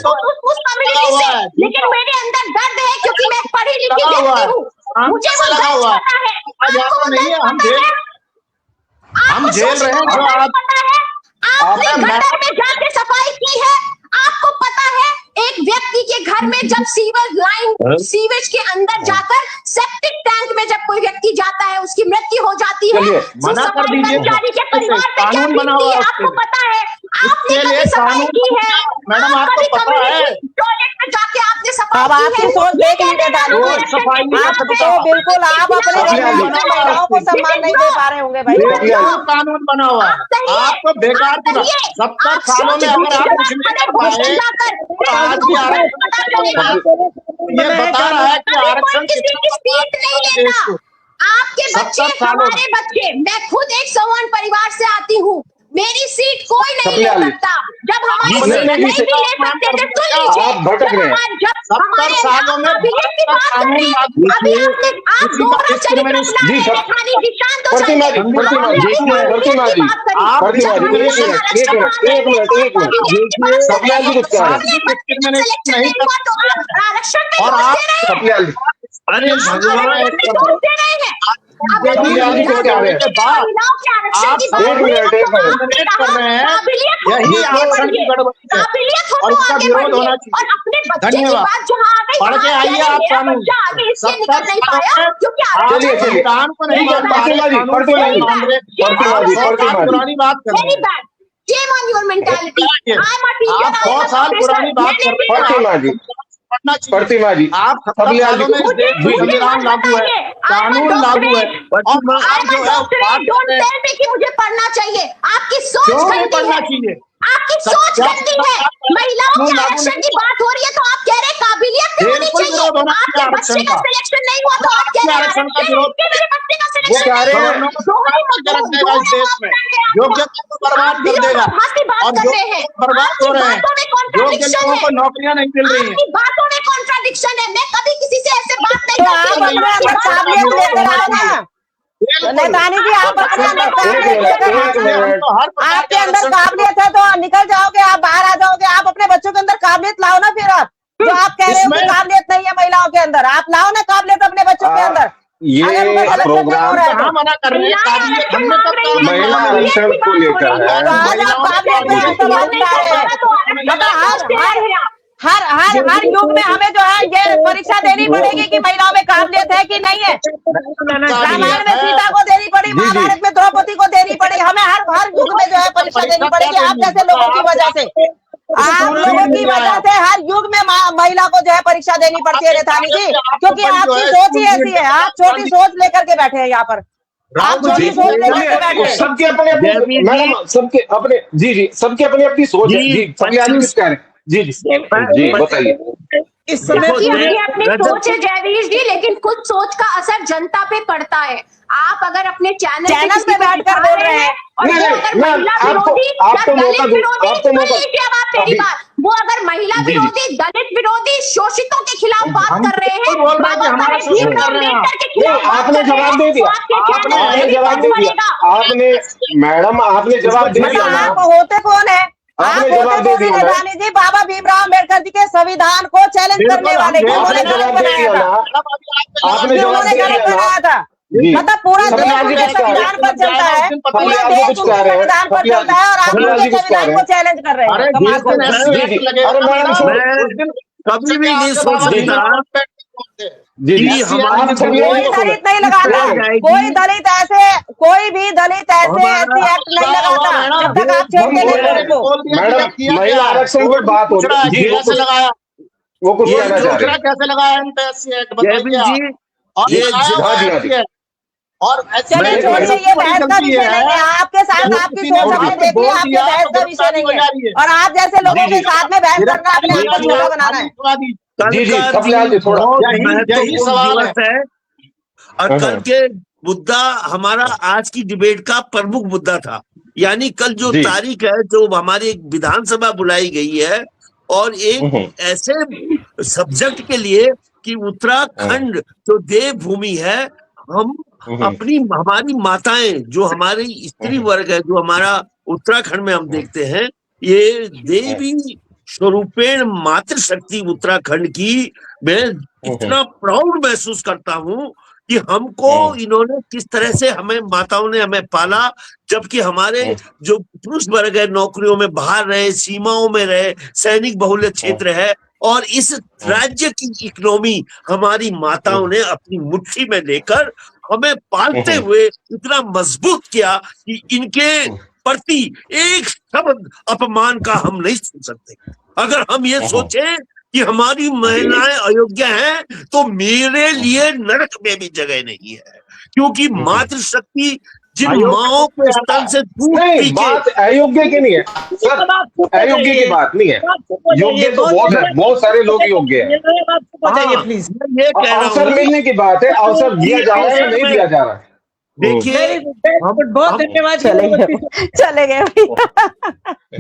कम्युनिटी से, लेकिन मेरे अंदर दर्द है क्योंकि मैं पढ़ी लिखी व्यक्ति हूँ, मुझे वो दर्द पता है। आपको नहीं है, हम झेल रहे हैं। जो आप पता है, आपने गटर में जाके सफाई की है, आपको पता है एक व्यक्ति के घर में जब सीवेज के अंदर जाकर सेप्टिक टैंक में जब कोई व्यक्ति जाता है, उसकी मृत्यु हो जाती है, मना कर दीजिए। कर्मचारी के परिवार पे क्या बीतती है आपको पता है। आपने कभी सफाई की है? मैडम, आपको पता है टॉयलेट में जाके आपने सफाई अब आपकी सोच देख लीजिए तो बिल्कुल आप अपने महिलाओं को सम्मान नहीं दे पा रहे होंगे भाई। कानून बना हुआ आपको बेकार की 70 सालों में अगर आप कुछ नहीं कर पाए, आज भी ये बता रहा है कि आरक्षण किसी की सीट नहीं लेता। आपके बच्चे, हमारे बच्चे, मैं खुद एक सवर्ण परिवार से आती हूँ, मेरी सीट कोई नहीं ले सकता। जब हमारी सीट नहीं भी ले सकते थे, सुन लीजिए, आप भटक रहे हैं। जब 70 सालों में आप दोहरा चरित्र प्रतिमा जी, अरे यही आरक्षण की गड़बड़ी है और इसका विरोध होना चाहिए। धन्यवाद। पढ़ के आइए आप कानून। 70 संविधान को नहीं पुरानी बात कर रहे हैं। आप 100 साल पुरानी बात कर रहे हैं। प्रतिमा जी, आप 70 सालों में संविधान लागू है, कानून लागू है, और आप जो है कि मुझे पढ़ना चाहिए। आपकी सोच क्यों पढ़ना चाहिए? आपकी सोच गंदी है। महिलाओं के आरक्षण की बात हो रही है तो आप कह रहे काबिलियत भी होनी चाहिए। आपके बच्चे का सिलेक्शन नहीं हुआ तो आप कह रहे आरक्षण का विरोध? मेरे बच्चे का वो कह रहे हैं इस देश में योग्यता को बर्बाद कर देगा, और जो बर्बाद हो रहे हैं, योग्य लोगों को नौकरियां नहीं मिल रही हैं। बातों में कॉन्ट्राडिक्शन है। मैं कभी किसी से ऐसे बात नहीं तो आप अपने अंदर काबिलियत लेकर आओ ना। नेतानी जी, आप अपने अंदर आपके अंदर काबिलियत है तो निकल जाओगे, आप बाहर आ जाओगे। आप अपने बच्चों के अंदर काबिलियत लाओ ना। फिर आप जो आप कह रहे हो कि काबिलियत नहीं है महिलाओं के अंदर, आप लाओ ना काबिलियत अपने बच्चों के अंदर। ये प्रोग्राम कहाँ मना कर रहे हैं? महिला आरक्षण को लेकर हर युग में हमें जो है ये परीक्षा देनी पड़ेगी कि महिलाओं में काबिलियत है कि नहीं है। रामायण में सीता को देनी पड़ी, महाभारत में द्रौपदी को देनी पड़ी। हमें हर युग में जो है परीक्षा देनी पड़ेगी। आप जैसे लोगों की वजह से, आप लोगों की वजह से हर युग में महिला को जो है परीक्षा देनी पड़ती है नेतानी जी, क्योंकि आपकी सोच ही ऐसी है। आप छोटी सोच लेकर के बैठे हैं यहाँ पर। आप छोटी सोच लेकर के बैठे, सबके अपने अपने, मैडम सबके अपने, जी सबके अपनी अपनी सोच है। जी किस कह रहे हैं? जी बताइए। इस समय अपनी सोच है जयवीर जी, लेकिन कुछ सोच का असर जनता पे पड़ता है। आप अगर अपने चैनल पे बैठकर बोल रहे हैं और वो अगर महिला विरोधी, दलित विरोधी, शोषितों के खिलाफ बात कर रहे हैं, आपने जवाब दे दिया, आपने जवाब दे दिया, आपने मैडम आपने जवाब दे दिया। आप होते कौन है? आपने जवाब दे दिया नेतानी जी, बाबा भीमराव अम्बेडकर जी के संविधान को चैलेंज करने वाले आपने जवाब दे दिया ना, आपने जवाब दे दिया था। मतलब पूरा देश उनके संविधान पर चलता है, पूरा देश उनके संविधान पर चलता है और आप उनके संविधान को चैलेंज कर रहे हैं। कभी भी नहीं सोच देता जी जी SC हमारी एक्ट कोई कोई दलित नहीं लगाता, कोई दलित ऐसे हमारा एक्ट नहीं लगाता जब तक आप छेड़ते नहीं हो उनको। मैडम महिला आरक्षण पे बात हो रही है जी, कैसे लगाया, वो कुछ ये कहना चाह रहे दूसरा हैं। कैसे लगाया इन पे SC एक्ट बताइए जयवीर आप। जी, और ये लगाया हुआ हाँ जी, हाँ SC जी। एक्ट। और चलिए मैं- छोड़िए, ये बहस का गलती विषय नहीं है, आपके साथ आपकी किसी ने सोच वहाँ हमने पे देख बोल लिया, आपके दिया बहस तो का विषय गिरफ्तारी नहीं हो जा रही है। है। और आप जैसे लोगों जी, के जी। साथ में बहस करना अपने आप को छोटा बनाना है। कल जी, का कपिलाल जी, थोड़ा बहुत यही महत्वपूर्ण सवाल दिवस है और कल के मुद्दा हमारा आज की डिबेट का प्रमुख मुद्दा था। यानी कल जो जी। तारीख है, जो हमारी एक विधानसभा बुलाई गई है और एक ऐसे सब्जेक्ट के लिए कि उत्तराखंड जो देवभूमि है, हम अपनी हमारी माताएं जो हमारी स्त्री वर्ग है, जो हमारा उत्तराखंड में हम देखते हैं, ये देवी स्वरूपेण मातृशक्ति उत्तराखंड की मैं इतना प्राउड महसूस करता हूं कि हमको इन्होंने किस तरह से हमें माताओं ने हमें पाला, जबकि हमारे जो पुरुष वर्ग है नौकरियों में बाहर रहे, सीमाओं में रहे, सैनिक बहुल्य क्षेत्र है, और इस राज्य की इकोनॉमी हमारी माताओं ने अपनी मुट्ठी में लेकर हमें पालते हुए इतना मजबूत किया कि इनके प्रति एक शब्द अपमान का हम नहीं सुन सकते। अगर हम ये सोचें कि हमारी महिलाएं अयोग्य हैं तो मेरे लिए नरक में भी जगह नहीं है, क्योंकि मातृशक्ति जिन माओं के स्तन से दूध नहीं, पी के बात अयोग्य की नहीं है सर, अयोग्य की बात नहीं है, योग्य तो बहुत है, बहुत सारे लोग योग्य हैं। प्लीज। मैं ये कह रहा अवसर हूँ, मिलने की बात है, अवसर दिया जा रहा है या नहीं दिया जा रहा है। देखिए बहुत धन्यवाद। चले गए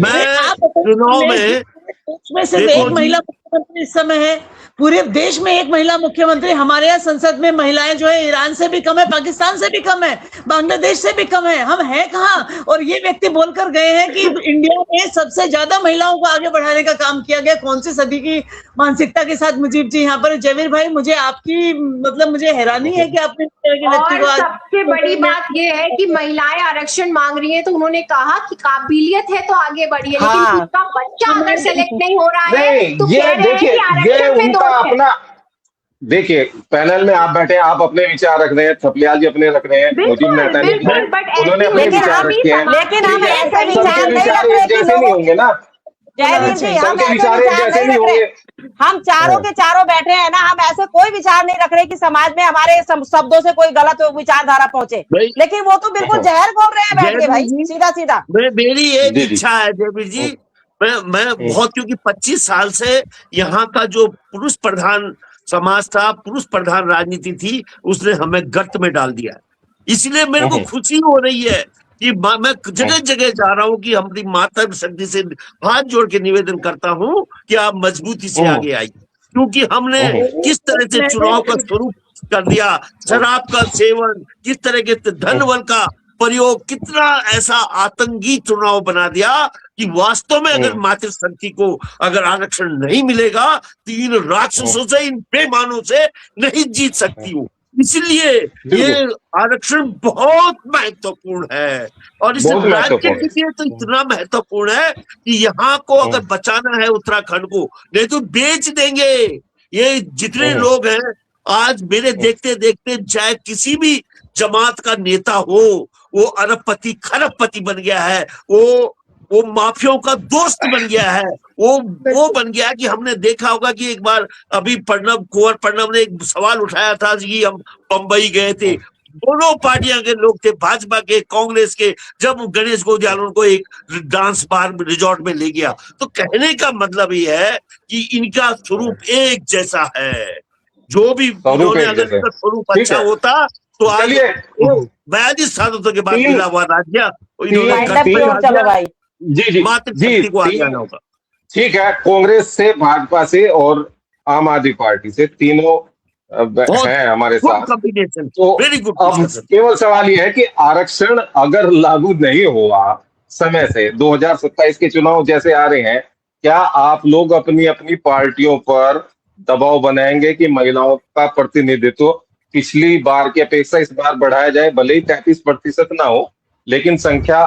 मैं चुनाव में देश में सिर्फ देखो एक जी। महिला मुख्यमंत्री इस समय है, पूरे देश में एक महिला मुख्यमंत्री। हमारे यहाँ संसद में महिलाएं जो है ईरान से भी कम है, पाकिस्तान से भी कम है, बांग्लादेश से भी कम है। हम हैं कहाँ? और ये व्यक्ति बोलकर गए हैं कि इंडिया में सबसे ज्यादा महिलाओं को आगे बढ़ाने का काम किया गया। कौन सी सदी की मानसिकता के साथ मुजीब जी यहाँ पर। जयवीर भाई, मुझे आपकी मतलब मुझे हैरानी है कि आपने इस तरह के व्यक्ति को और आज सबसे बड़ी बात ये है कि महिलाएं आरक्षण मांग रही है तो उन्होंने कहा कि काबिलियत है तो आगे बढ़िए, लेकिन हाँ। उसका बच्चा अगर सेलेक्ट नहीं हो रहा है नहीं, तो ये कह रहे हैं देखिए, कि ये आरक्षण में उनका दोष है। अपना, देखिए पैनल में आप बैठे हैं, आप अपने विचार रख रहे हैं, थपलियाल जी अपने रख रहे हैं, मुजीब मेहता जी बिल्कुल, but उन्होंने ऐसी- अपने लेकिन विचार हम- रखे हैं। लेकिन हम ठीक है, ऐसे विचार सबके नहीं विचार रख रहे एक कि जैसे नहीं लोगों- होंगे ना, जयवीर जी, हम सबके ऐसे विचार एक जैसे नहीं रख होंगे। रहे। हम चारों के चारों बैठे हैं ना, हम ऐसे कोई विचार नहीं रख रहे कि समाज में हमारे शब्दों से कोई गलत विचारधारा पहुंचे, भाई- लेकिन वो तो बिल्कुल जहर घोल रहे हैं बैठ के भाई, जयवीर जी, सीधा सीधा। मेरी एक जी, जी। इच्छा है जयवीर जी, मैं बहुत, क्योंकि 25 साल से यहाँ का जो पुरुष प्रधान समाज था, पुरुष प्रधान राजनीति थी, उसने हमें गर्त में डाल दिया है। इसलिए मेरे को खुशी हो रही है कि मैं जगह जगह जा रहा हूँ कि हमारी माता शक्ति से हाथ जोड़ के निवेदन करता हूँ कि आप मजबूती से आगे आइए, क्योंकि हमने किस तरह से चुनाव का स्वरूप कर दिया, शराब का सेवन, किस तरह के धन बल का प्रयोग, कितना ऐसा आतंकी चुनाव बना दिया कि वास्तव में अगर मातृशक्ति को अगर आरक्षण नहीं मिलेगा तो इन राक्षसों से, इन बेईमानों से नहीं जीत सकती हो। इसलिए ये आरक्षण बहुत महत्वपूर्ण है, और इस बहुत राज्य के महत्वपूर्ण है। लिए तो इतना महत्वपूर्ण है कि यहाँ को अगर बचाना है उत्तराखंड को, नहीं तो बेच देंगे। ये जितने लोग हैं आज मेरे देखते देखते, चाहे किसी भी जमात का नेता हो, वो अरबपति खरबपति बन गया है, वो माफियाओं का दोस्त बन गया है, वो बन गया कि हमने देखा होगा कि एक बार अभी कुंवर प्रणब ने एक सवाल उठाया था कि हम बंबई गए थे, दोनों पार्टियां के लोग थे, भाजपा के, कांग्रेस के, जब गणेश गोजाल उनको एक डांस बार रिजॉर्ट में ले गया। तो कहने का मतलब ये है कि इनका स्वरूप एक जैसा है। जो भी इन्होंने अगर इनका स्वरूप अच्छा होता तो आज 42 सालों के बाद मिला हुआ राज्य चलो भाई। जी मातृशक्ति को आगे आना होगा। ठीक है, कांग्रेस से, भाजपा से और आम आदमी पार्टी से, तीनों हैं हमारे साथ। तो वेरी गुड। अब केवल सवाल यह है कि आरक्षण अगर लागू नहीं हुआ समय से, 2027 के चुनाव जैसे आ रहे हैं, क्या आप लोग अपनी अपनी पार्टियों पर दबाव बनाएंगे कि महिलाओं का प्रतिनिधित्व पिछली बार की अपेक्षा इस बार बढ़ाया जाए? भले ही 33% ना हो, लेकिन संख्या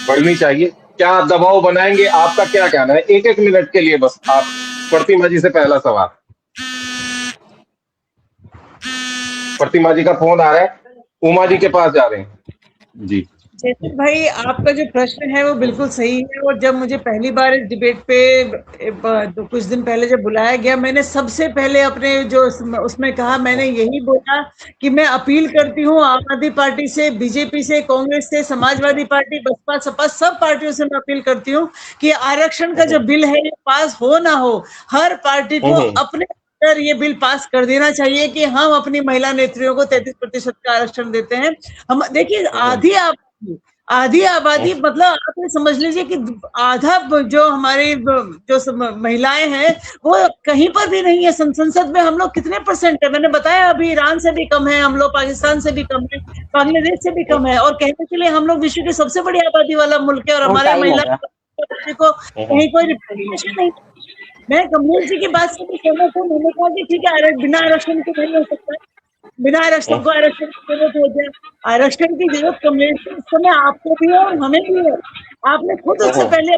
बढ़नी चाहिए। क्या आप दबाव बनाएंगे? आपका क्या कहना है? एक मिनट के लिए बस आप, प्रतिमा जी से पहला सवाल। प्रतिमा जी का फोन आ रहा है, उमा जी के पास जा रहे हैं जी। जैसे भाई आपका जो प्रश्न है वो बिल्कुल सही है, और जब मुझे पहली बार इस डिबेट पे कुछ दिन पहले जब बुलाया गया, मैंने सबसे पहले अपने जो उसमें कहा, मैंने यही बोला कि मैं अपील करती हूँ आम आदमी पार्टी से, बीजेपी से, कांग्रेस से, समाजवादी पार्टी, बसपा, सपा, सब पार्टियों से मैं अपील करती हूँ कि आरक्षण का जो बिल है ये पास हो ना हो, हर पार्टी को अपने ये बिल पास कर देना चाहिए कि हम अपनी महिला नेत्रियों को 33% का आरक्षण देते हैं। हम देखिए आधी आबादी मतलब आप ये समझ लीजिए कि आधा जो हमारी जो महिलाएं हैं वो कहीं पर भी नहीं है। संसद में हम लोग कितने परसेंट है, मैंने बताया अभी, ईरान से भी कम है हम लोग, पाकिस्तान से भी कम है, बांग्लादेश से भी कम है, और कहने के लिए हम लोग विश्व की सबसे बड़ी आबादी वाला मुल्क है, और हमारे महिला को कहीं कोई रिप्रेजेंटेशन नहीं। मैं कमलेश जी की बात से भी सहमत हूँ। मैंने कहा कि ठीक है, बिना आरक्षण के नहीं हो सकता, बिना आरक्षण को आरक्षण की जरूरत हो जाए। आरक्षण की जरूरत कमलेश जी इस समय आपको भी है और हमें भी है। आपने खुद उससे पहले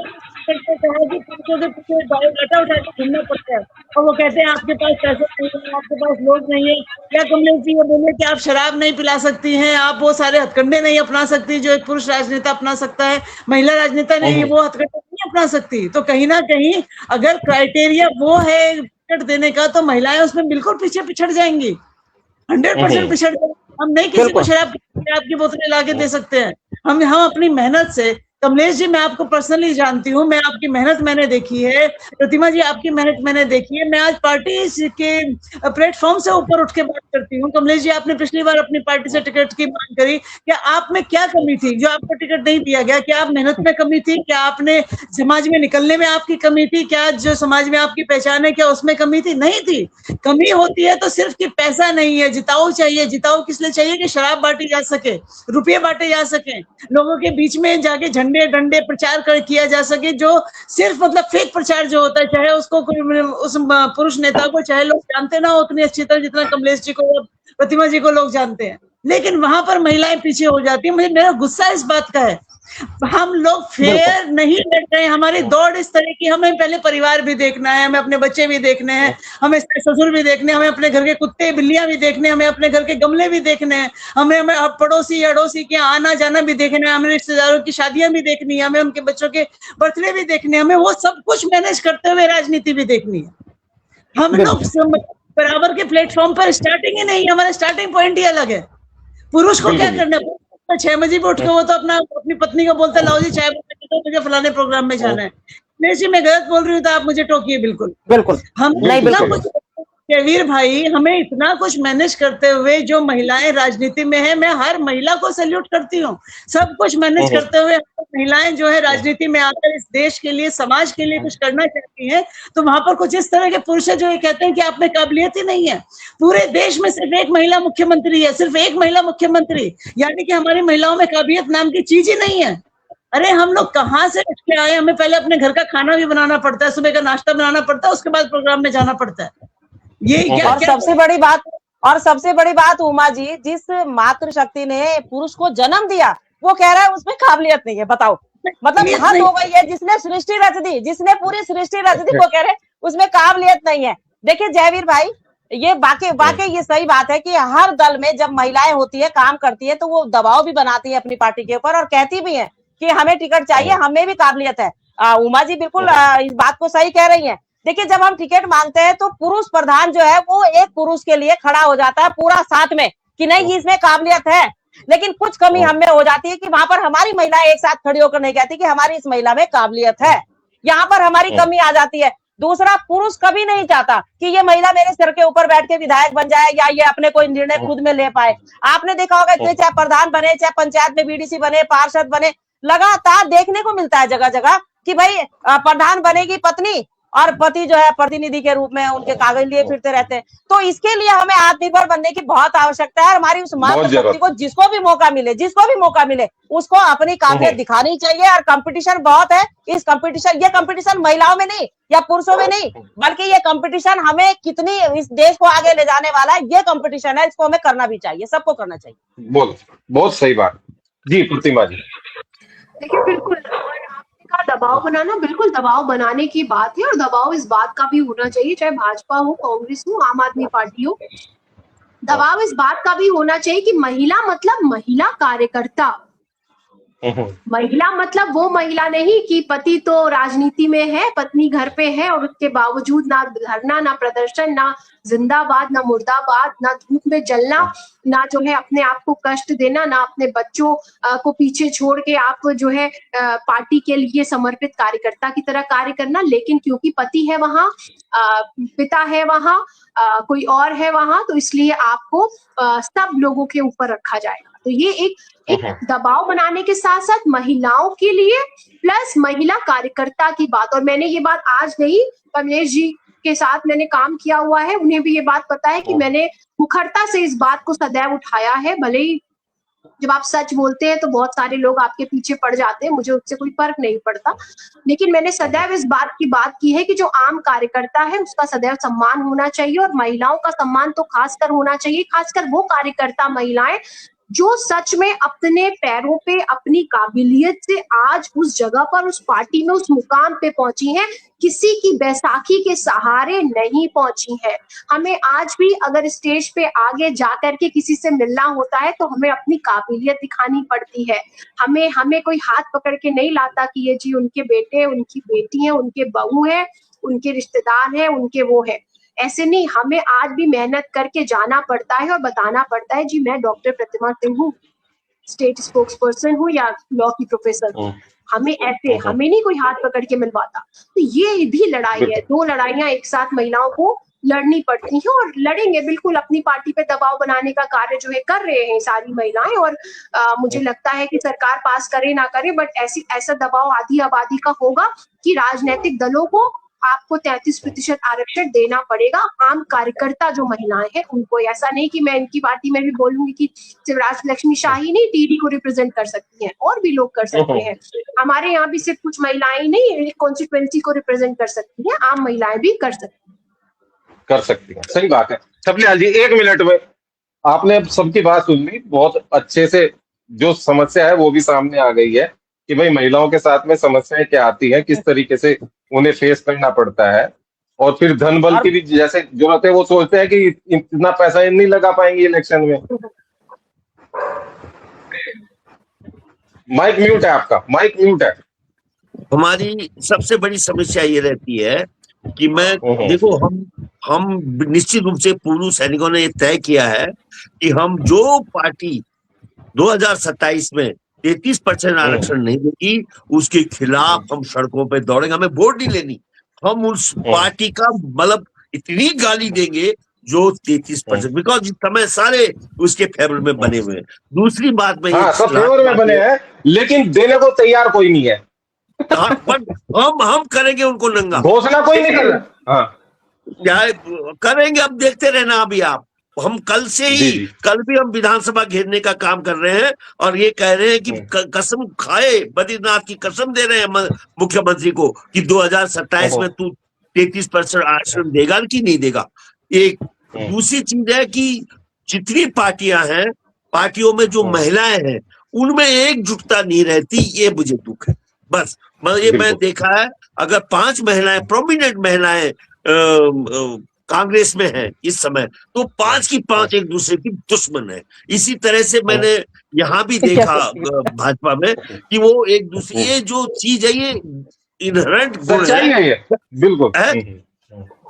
कहा कि पुरुषों के पीछे बायोडाटा उठा के घूमना पड़ता है, और वो कहते हैं आपके पास पैसे नहीं है, आपके पास लोग नहीं है। या कमलेश जी ये बोले कि आप शराब नहीं पिला सकती हैं, आप वो सारे हथकंडे नहीं अपना सकती जो एक पुरुष राजनेता अपना सकता है, महिला राजनेता नहीं वो हथकंडे नहीं अपना सकती। तो कहीं ना कहीं अगर क्राइटेरिया वो है टिकट देने का, तो महिलाएं उसमें बिल्कुल पीछे पिछड़ जाएंगी, 100% पिछड़ जाएंगी। हम नहीं किसी को शराब की बोतलें ला के दे सकते हैं। हम अपनी मेहनत से, कमलेश जी मैं आपको पर्सनली जानती हूँ, मैं आपकी मेहनत मैंने देखी है, प्रतिमा जी आपकी मेहनत मैंने देखी है। मैं आज पार्टी के प्लेटफॉर्म से ऊपर उठ के बात करती हूँ। कमलेश जी आपने पिछली बार अपनी पार्टी से टिकट की मांग करी, क्या आप में क्या कमी थी जो आपको टिकट नहीं दिया गया? क्या आप मेहनत में कमी थी? क्या आपने समाज में निकलने में आपकी कमी थी? क्या जो समाज में आपकी पहचान है क्या उसमें कमी थी? नहीं थी। कमी होती है तो सिर्फ कि पैसा नहीं है, जिताऊ चाहिए। जिताऊ किस लिए चाहिए? कि शराब बांटी जा सके, रुपये बांटे जा सके, लोगों के बीच में जाके झंडे डंडे प्रचार किया जा सके, जो सिर्फ मतलब फेक प्रचार जो होता है, चाहे उसको उस पुरुष नेता को चाहे लोग जानते ना हो उतनी अच्छी तरह जितना कमलेश जी को, प्रतिमा जी को लोग जानते हैं, लेकिन वहां पर महिलाएं पीछे हो जाती है। मुझे मेरा गुस्सा इस बात का है, हम लोग फेयर नहीं लड़ रहे। हमारी दौड़ इस तरह की, हमें पहले परिवार भी देखना है, हमें अपने बच्चे भी देखने हैं, हमें ससुर भी देखने हैं, हमें अपने घर के कुत्ते बिल्लियां भी देखने हैं, हमें अपने घर के गमले भी देखने हैं, हमें पड़ोसी अड़ोसी के आना जाना भी देखना है, हमें रिश्तेदारों की शादियां भी देखनी है, हमें उनके बच्चों के बर्थडे भी देखने हैं, हमें वो सब कुछ मैनेज करते हुए राजनीति भी देखनी है। हम लोग बराबर के प्लेटफॉर्म पर स्टार्टिंग ही नहीं, हमारा स्टार्टिंग पॉइंट ही अलग है। पुरुष को क्या करना है? 6 बजे भी उठ के वो तो अपनी पत्नी को बोलता है, लाओ जी चाय बनाके दो, मुझे फलाने प्रोग्राम में जाना है। मैं गलत बोल रही हूँ तो आप मुझे टोकिए। बिल्कुल हम जयवीर भाई, हमें इतना कुछ मैनेज करते हुए जो महिलाएं राजनीति में है, मैं हर महिला को सैल्यूट करती हूँ। सब कुछ मैनेज करते हुए महिलाएं जो है राजनीति में आकर इस देश के लिए, समाज के लिए कुछ करना चाहती हैं, तो वहां पर कुछ इस तरह के पुरुष है जो ये कहते हैं कि आप में काबिलियत ही नहीं है। पूरे देश में सिर्फ एक महिला मुख्यमंत्री है, सिर्फ एक महिला मुख्यमंत्री, यानी कि हमारी महिलाओं में काबिलियत नाम की चीज ही नहीं है। अरे हम लोग कहाँ से उठ के आए? हमें पहले अपने घर का खाना भी बनाना पड़ता है, सुबह का नाश्ता बनाना पड़ता है, उसके बाद प्रोग्राम में जाना पड़ता है। ये क्या, और सबसे बड़ी बात उमा जी, जिस मातृशक्ति ने पुरुष को जन्म दिया वो कह रहा है उसमें काबिलियत नहीं है। बताओ, मतलब हद हो गई है। जिसने सृष्टि रच दी, जिसने पूरी सृष्टि रच दी, वो कह रहे उसमें काबिलियत नहीं है। देखिए जयवीर भाई, ये वाकई ये सही बात है कि हर दल में जब महिलाएं होती है, काम करती है, तो वो दबाव भी बनाती है अपनी पार्टी के ऊपर और कहती भी है कि हमें टिकट चाहिए, हमें भी काबिलियत है। उमा जी बिल्कुल इस बात को सही कह रही है। देखिए जब हम टिकट मांगते हैं तो पुरुष प्रधान जो है वो एक पुरुष के लिए खड़ा हो जाता है पूरा साथ में कि नहीं इसमें काबिलियत है, लेकिन कुछ कमी हमें हो जाती है कि वहां पर हमारी महिलाएं एक साथ खड़ी होकर नहीं कहती कि हमारी इस महिला में काबिलियत है, यहाँ पर हमारी कमी आ जाती है। दूसरा, पुरुष कभी नहीं चाहता कि ये महिला मेरे सिर के ऊपर बैठ के विधायक बन जाए या ये अपने कोई निर्णय खुद में ले पाए। आपने देखा होगा इतने चाहे प्रधान बने, चाहे पंचायत में बीडीसी बने, पार्षद बने, लगातार देखने को मिलता है जगह जगह कि भाई प्रधान बनेगी पत्नी और पति जो है प्रतिनिधि के रूप में उनके कागज लिए फिरते रहते हैं। तो इसके लिए हमें आत्मनिर्भर बनने की बहुत आवश्यकता है। हमारी उस मातृशक्ति को जिसको भी मौका मिले उसको अपनी काबिलियत दिखानी चाहिए। और कंपटीशन बहुत है, ये कंपटीशन महिलाओं में नहीं या पुरुषों में नहीं, बल्कि ये कंपटीशन हमें कितनी इस देश को आगे ले जाने वाला है, ये कंपटीशन है, इसको हमें करना भी चाहिए, सबको करना चाहिए। बहुत सही बात जी। प्रतिमा जी देखिए बिल्कुल, का दबाव बनाना बिल्कुल दबाव बनाने की बात है, और दबाव इस बात का भी होना चाहिए, चाहे भाजपा हो, कांग्रेस हो, आम आदमी पार्टी हो, दबाव इस बात का भी होना चाहिए कि महिला मतलब महिला कार्यकर्ता, महिला मतलब वो महिला नहीं कि पति तो राजनीति में है, पत्नी घर पे है और उसके बावजूद ना धरना, ना प्रदर्शन, ना जिंदाबाद, ना मुर्दाबाद, ना धूप में जलना, ना जो है अपने आप को कष्ट देना, ना अपने बच्चों को पीछे छोड़ के आप जो है पार्टी के लिए समर्पित कार्यकर्ता की तरह कार्य करना। लेकिन क्योंकि पति है वहां, पिता है वहां, कोई और है वहां, तो इसलिए आपको सब लोगों के ऊपर रखा जाएगा। तो ये एक दबाव बनाने के साथ साथ महिलाओं के लिए प्लस महिला कार्यकर्ता की बात, और मैंने ये बात आज नहीं, कमलेश जी के साथ मैंने काम किया हुआ है, उन्हें भी ये बात पता है कि मैंने मुखरता से इस बात को सदैव उठाया है। भले ही जब आप सच बोलते हैं तो बहुत सारे लोग आपके पीछे पड़ जाते हैं, मुझे उससे कोई फर्क नहीं पड़ता, लेकिन मैंने सदैव इस बात की है कि जो आम कार्यकर्ता है उसका सदैव सम्मान होना चाहिए, और महिलाओं का सम्मान तो खासकर होना चाहिए, खासकर वो कार्यकर्ता महिलाएं जो सच में अपने पैरों पे अपनी काबिलियत से आज उस जगह पर, उस पार्टी में, उस मुकाम पे पहुंची हैं, किसी की बैसाखी के सहारे नहीं पहुंची है। हमें आज भी अगर स्टेज पे आगे जाकर के किसी से मिलना होता है तो हमें अपनी काबिलियत दिखानी पड़ती है। हमें कोई हाथ पकड़ के नहीं लाता कि ये जी उनके बेटे, उनकी बेटी है, उनके बहू है, उनके रिश्तेदार है, उनके वो है, ऐसे नहीं। हमें आज भी मेहनत करके जाना पड़ता है और बताना पड़ता है जी मैं डॉक्टर प्रतिमा सिंह हूँ, स्टेट स्पोक्स पर्सन हूँ या लॉ की प्रोफेसर हूँ। हमें ऐसे, हमें नहीं कोई हाथ पकड़ के मिलवाता। तो ये भी लड़ाई है, दो लड़ाइयां एक साथ महिलाओं को लड़नी पड़ती हैं, और लड़ेंगे बिल्कुल। अपनी पार्टी पे दबाव बनाने का कार्य जो है कर रहे हैं सारी महिलाएं, और मुझे लगता है कि सरकार पास करे ना करे, बट ऐसा दबाव आधी आबादी का होगा कि राजनीतिक दलों को आपको 33% आरक्षण देना पड़ेगा। आम कार्यकर्ता जो महिलाएं हैं उनको, ऐसा नहीं कि मैं इनकी पार्टी में भी बोलूंगी कि सिर्फ राजलक्ष्मी शाह ही नहीं टीडी को रिप्रेजेंट कर सकती हैं, और भी लोग कर सकते हैं। हमारे यहाँ भी सिर्फ कुछ महिलाएं नहीं कॉन्स्टिट्यूएंसी को रिप्रेजेंट कर सकती हैं, आम महिलाएं भी कर सकती हैं। सही बात है। छपलियाल जी, 1 मिनट में आपने सबकी बात सुन ली, बहुत अच्छे से जो समस्या है वो भी सामने आ गई है कि भाई महिलाओं के साथ में समस्याएं क्या आती है, किस तरीके से उन्हें फेस करना पड़ता है, और फिर धन बल की भी जैसे जरूरत है, वो सोचते हैं कि इतना पैसा नहीं लगा पाएंगे इलेक्शन में। माइक म्यूट है आपका, माइक म्यूट है। हमारी सबसे बड़ी समस्या ये रहती है कि देखो, हम निश्चित रूप से पूर्व सैनिकों ने ये तय किया है कि हम जो पार्टी 2027 में 33% आरक्षण नहीं देगी उसके खिलाफ हम सड़कों पे दौड़ेंगे। हमें वोट नहीं लेनी, हम उस पार्टी का मतलब इतनी गाली देंगे जो 33%, बिकॉज इस समय सारे उसके फेवर में बने हुए हैं। दूसरी बात में, हाँ, सब फेवर में बने हैं, लेकिन देने को तैयार कोई नहीं है। हम करेंगे उनको नंगा, घोषणा कोई नहीं कर रहा। हाँ, करेंगे, अब देखते रहना। अभी आप, हम कल से ही, कल भी हम विधानसभा घेरने का काम कर रहे हैं और ये कह रहे हैं कि कसम खाए, बद्रीनाथ की कसम दे रहे हैं मुख्यमंत्री को कि 2027 में तू 33% आरक्षण देगा कि नहीं देगा। एक दूसरी चीज है कि जितनी पार्टियां हैं, पार्टियों में जो महिलाएं हैं उनमें एकजुटता नहीं रहती, ये मुझे दुख है। बस ये मैं देखा है, अगर 5 महिलाएं, प्रोमिनेंट महिलाएं कांग्रेस में है इस समय, तो 5 की 5 एक दूसरे की दुश्मन है। इसी तरह से मैंने यहाँ भी देखा भाजपा में कि वो एक दूसरे, ये जो चीज है ये इनहेरेंट सच्चाई है, ये बिल्कुल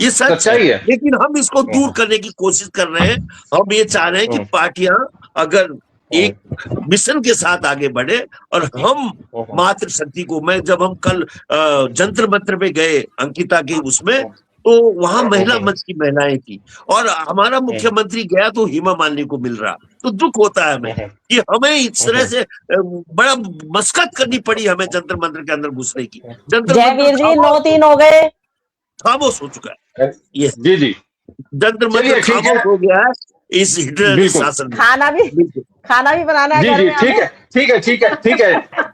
ये सच्चाई है, लेकिन हम इसको दूर करने की कोशिश कर रहे हैं। हम ये चाह रहे हैं कि पार्टियां अगर एक मिशन के साथ आगे बढ़े, और हम मातृशक्ति को, मैं जब हम कल जंतर मंतर पे गए अंकिता के उसमें, तो वहां महिला मंच की महिलाएं थी, और हमारा मुख्यमंत्री गया तो हेमा मालिनी को मिल रहा। तो दुख होता है हमें कि हमें इस तरह से बड़ा मशक्कत करनी पड़ी हमें जंतर मंतर के अंदर घुसने की। जयवीर जी 9-3 हो गए, खामोश हो चुका है ये। जी जंतर मंतर खामोश हो गया है इस हिटलर शासन में। खाना भी बनाना है। जी, ठीक है।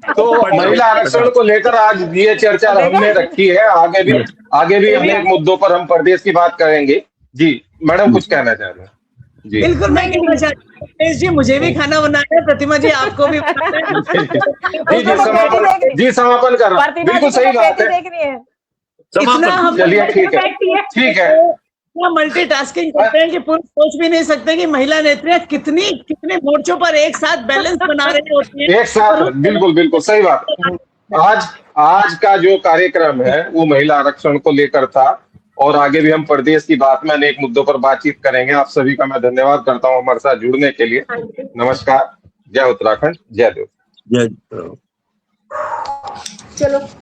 तो महिला आरक्षण को लेकर आज ये चर्चा हमने रखी है, आगे भी अनेक मुद्दों पर हम प्रदेश की बात करेंगे। जी मैडम, कुछ कहना चाह रहे हैं? जी बिल्कुल, मैं कहना चाहती हूँ जी, मुझे भी खाना बनाना है, प्रतिमा जी आपको भी बनाना है। जी समापन कर रहा हूँ, बिल्कुल सही बात है। इतना हम, चलिए ठीक है। इतना मल्टीटास्किंग करते हैं कि पुरुष सोच भी नहीं सकते कि महिला नेत्रियां कितने मोर्चों पर एक साथ बैलेंस बना रही होती है। एक साथ, बिल्कुल बिल्कुल सही बात। आज का जो कार्यक्रम है वो महिला आरक्षण को लेकर था, और आगे भी हम प्रदेश की बात में अनेक मुद्दों पर बातचीत करेंगे। आप सभी का मैं धन्यवाद करता हूँ हमारे साथ जुड़ने के लिए। नमस्कार, जय उत्तराखंड, जय देव। जय चलो।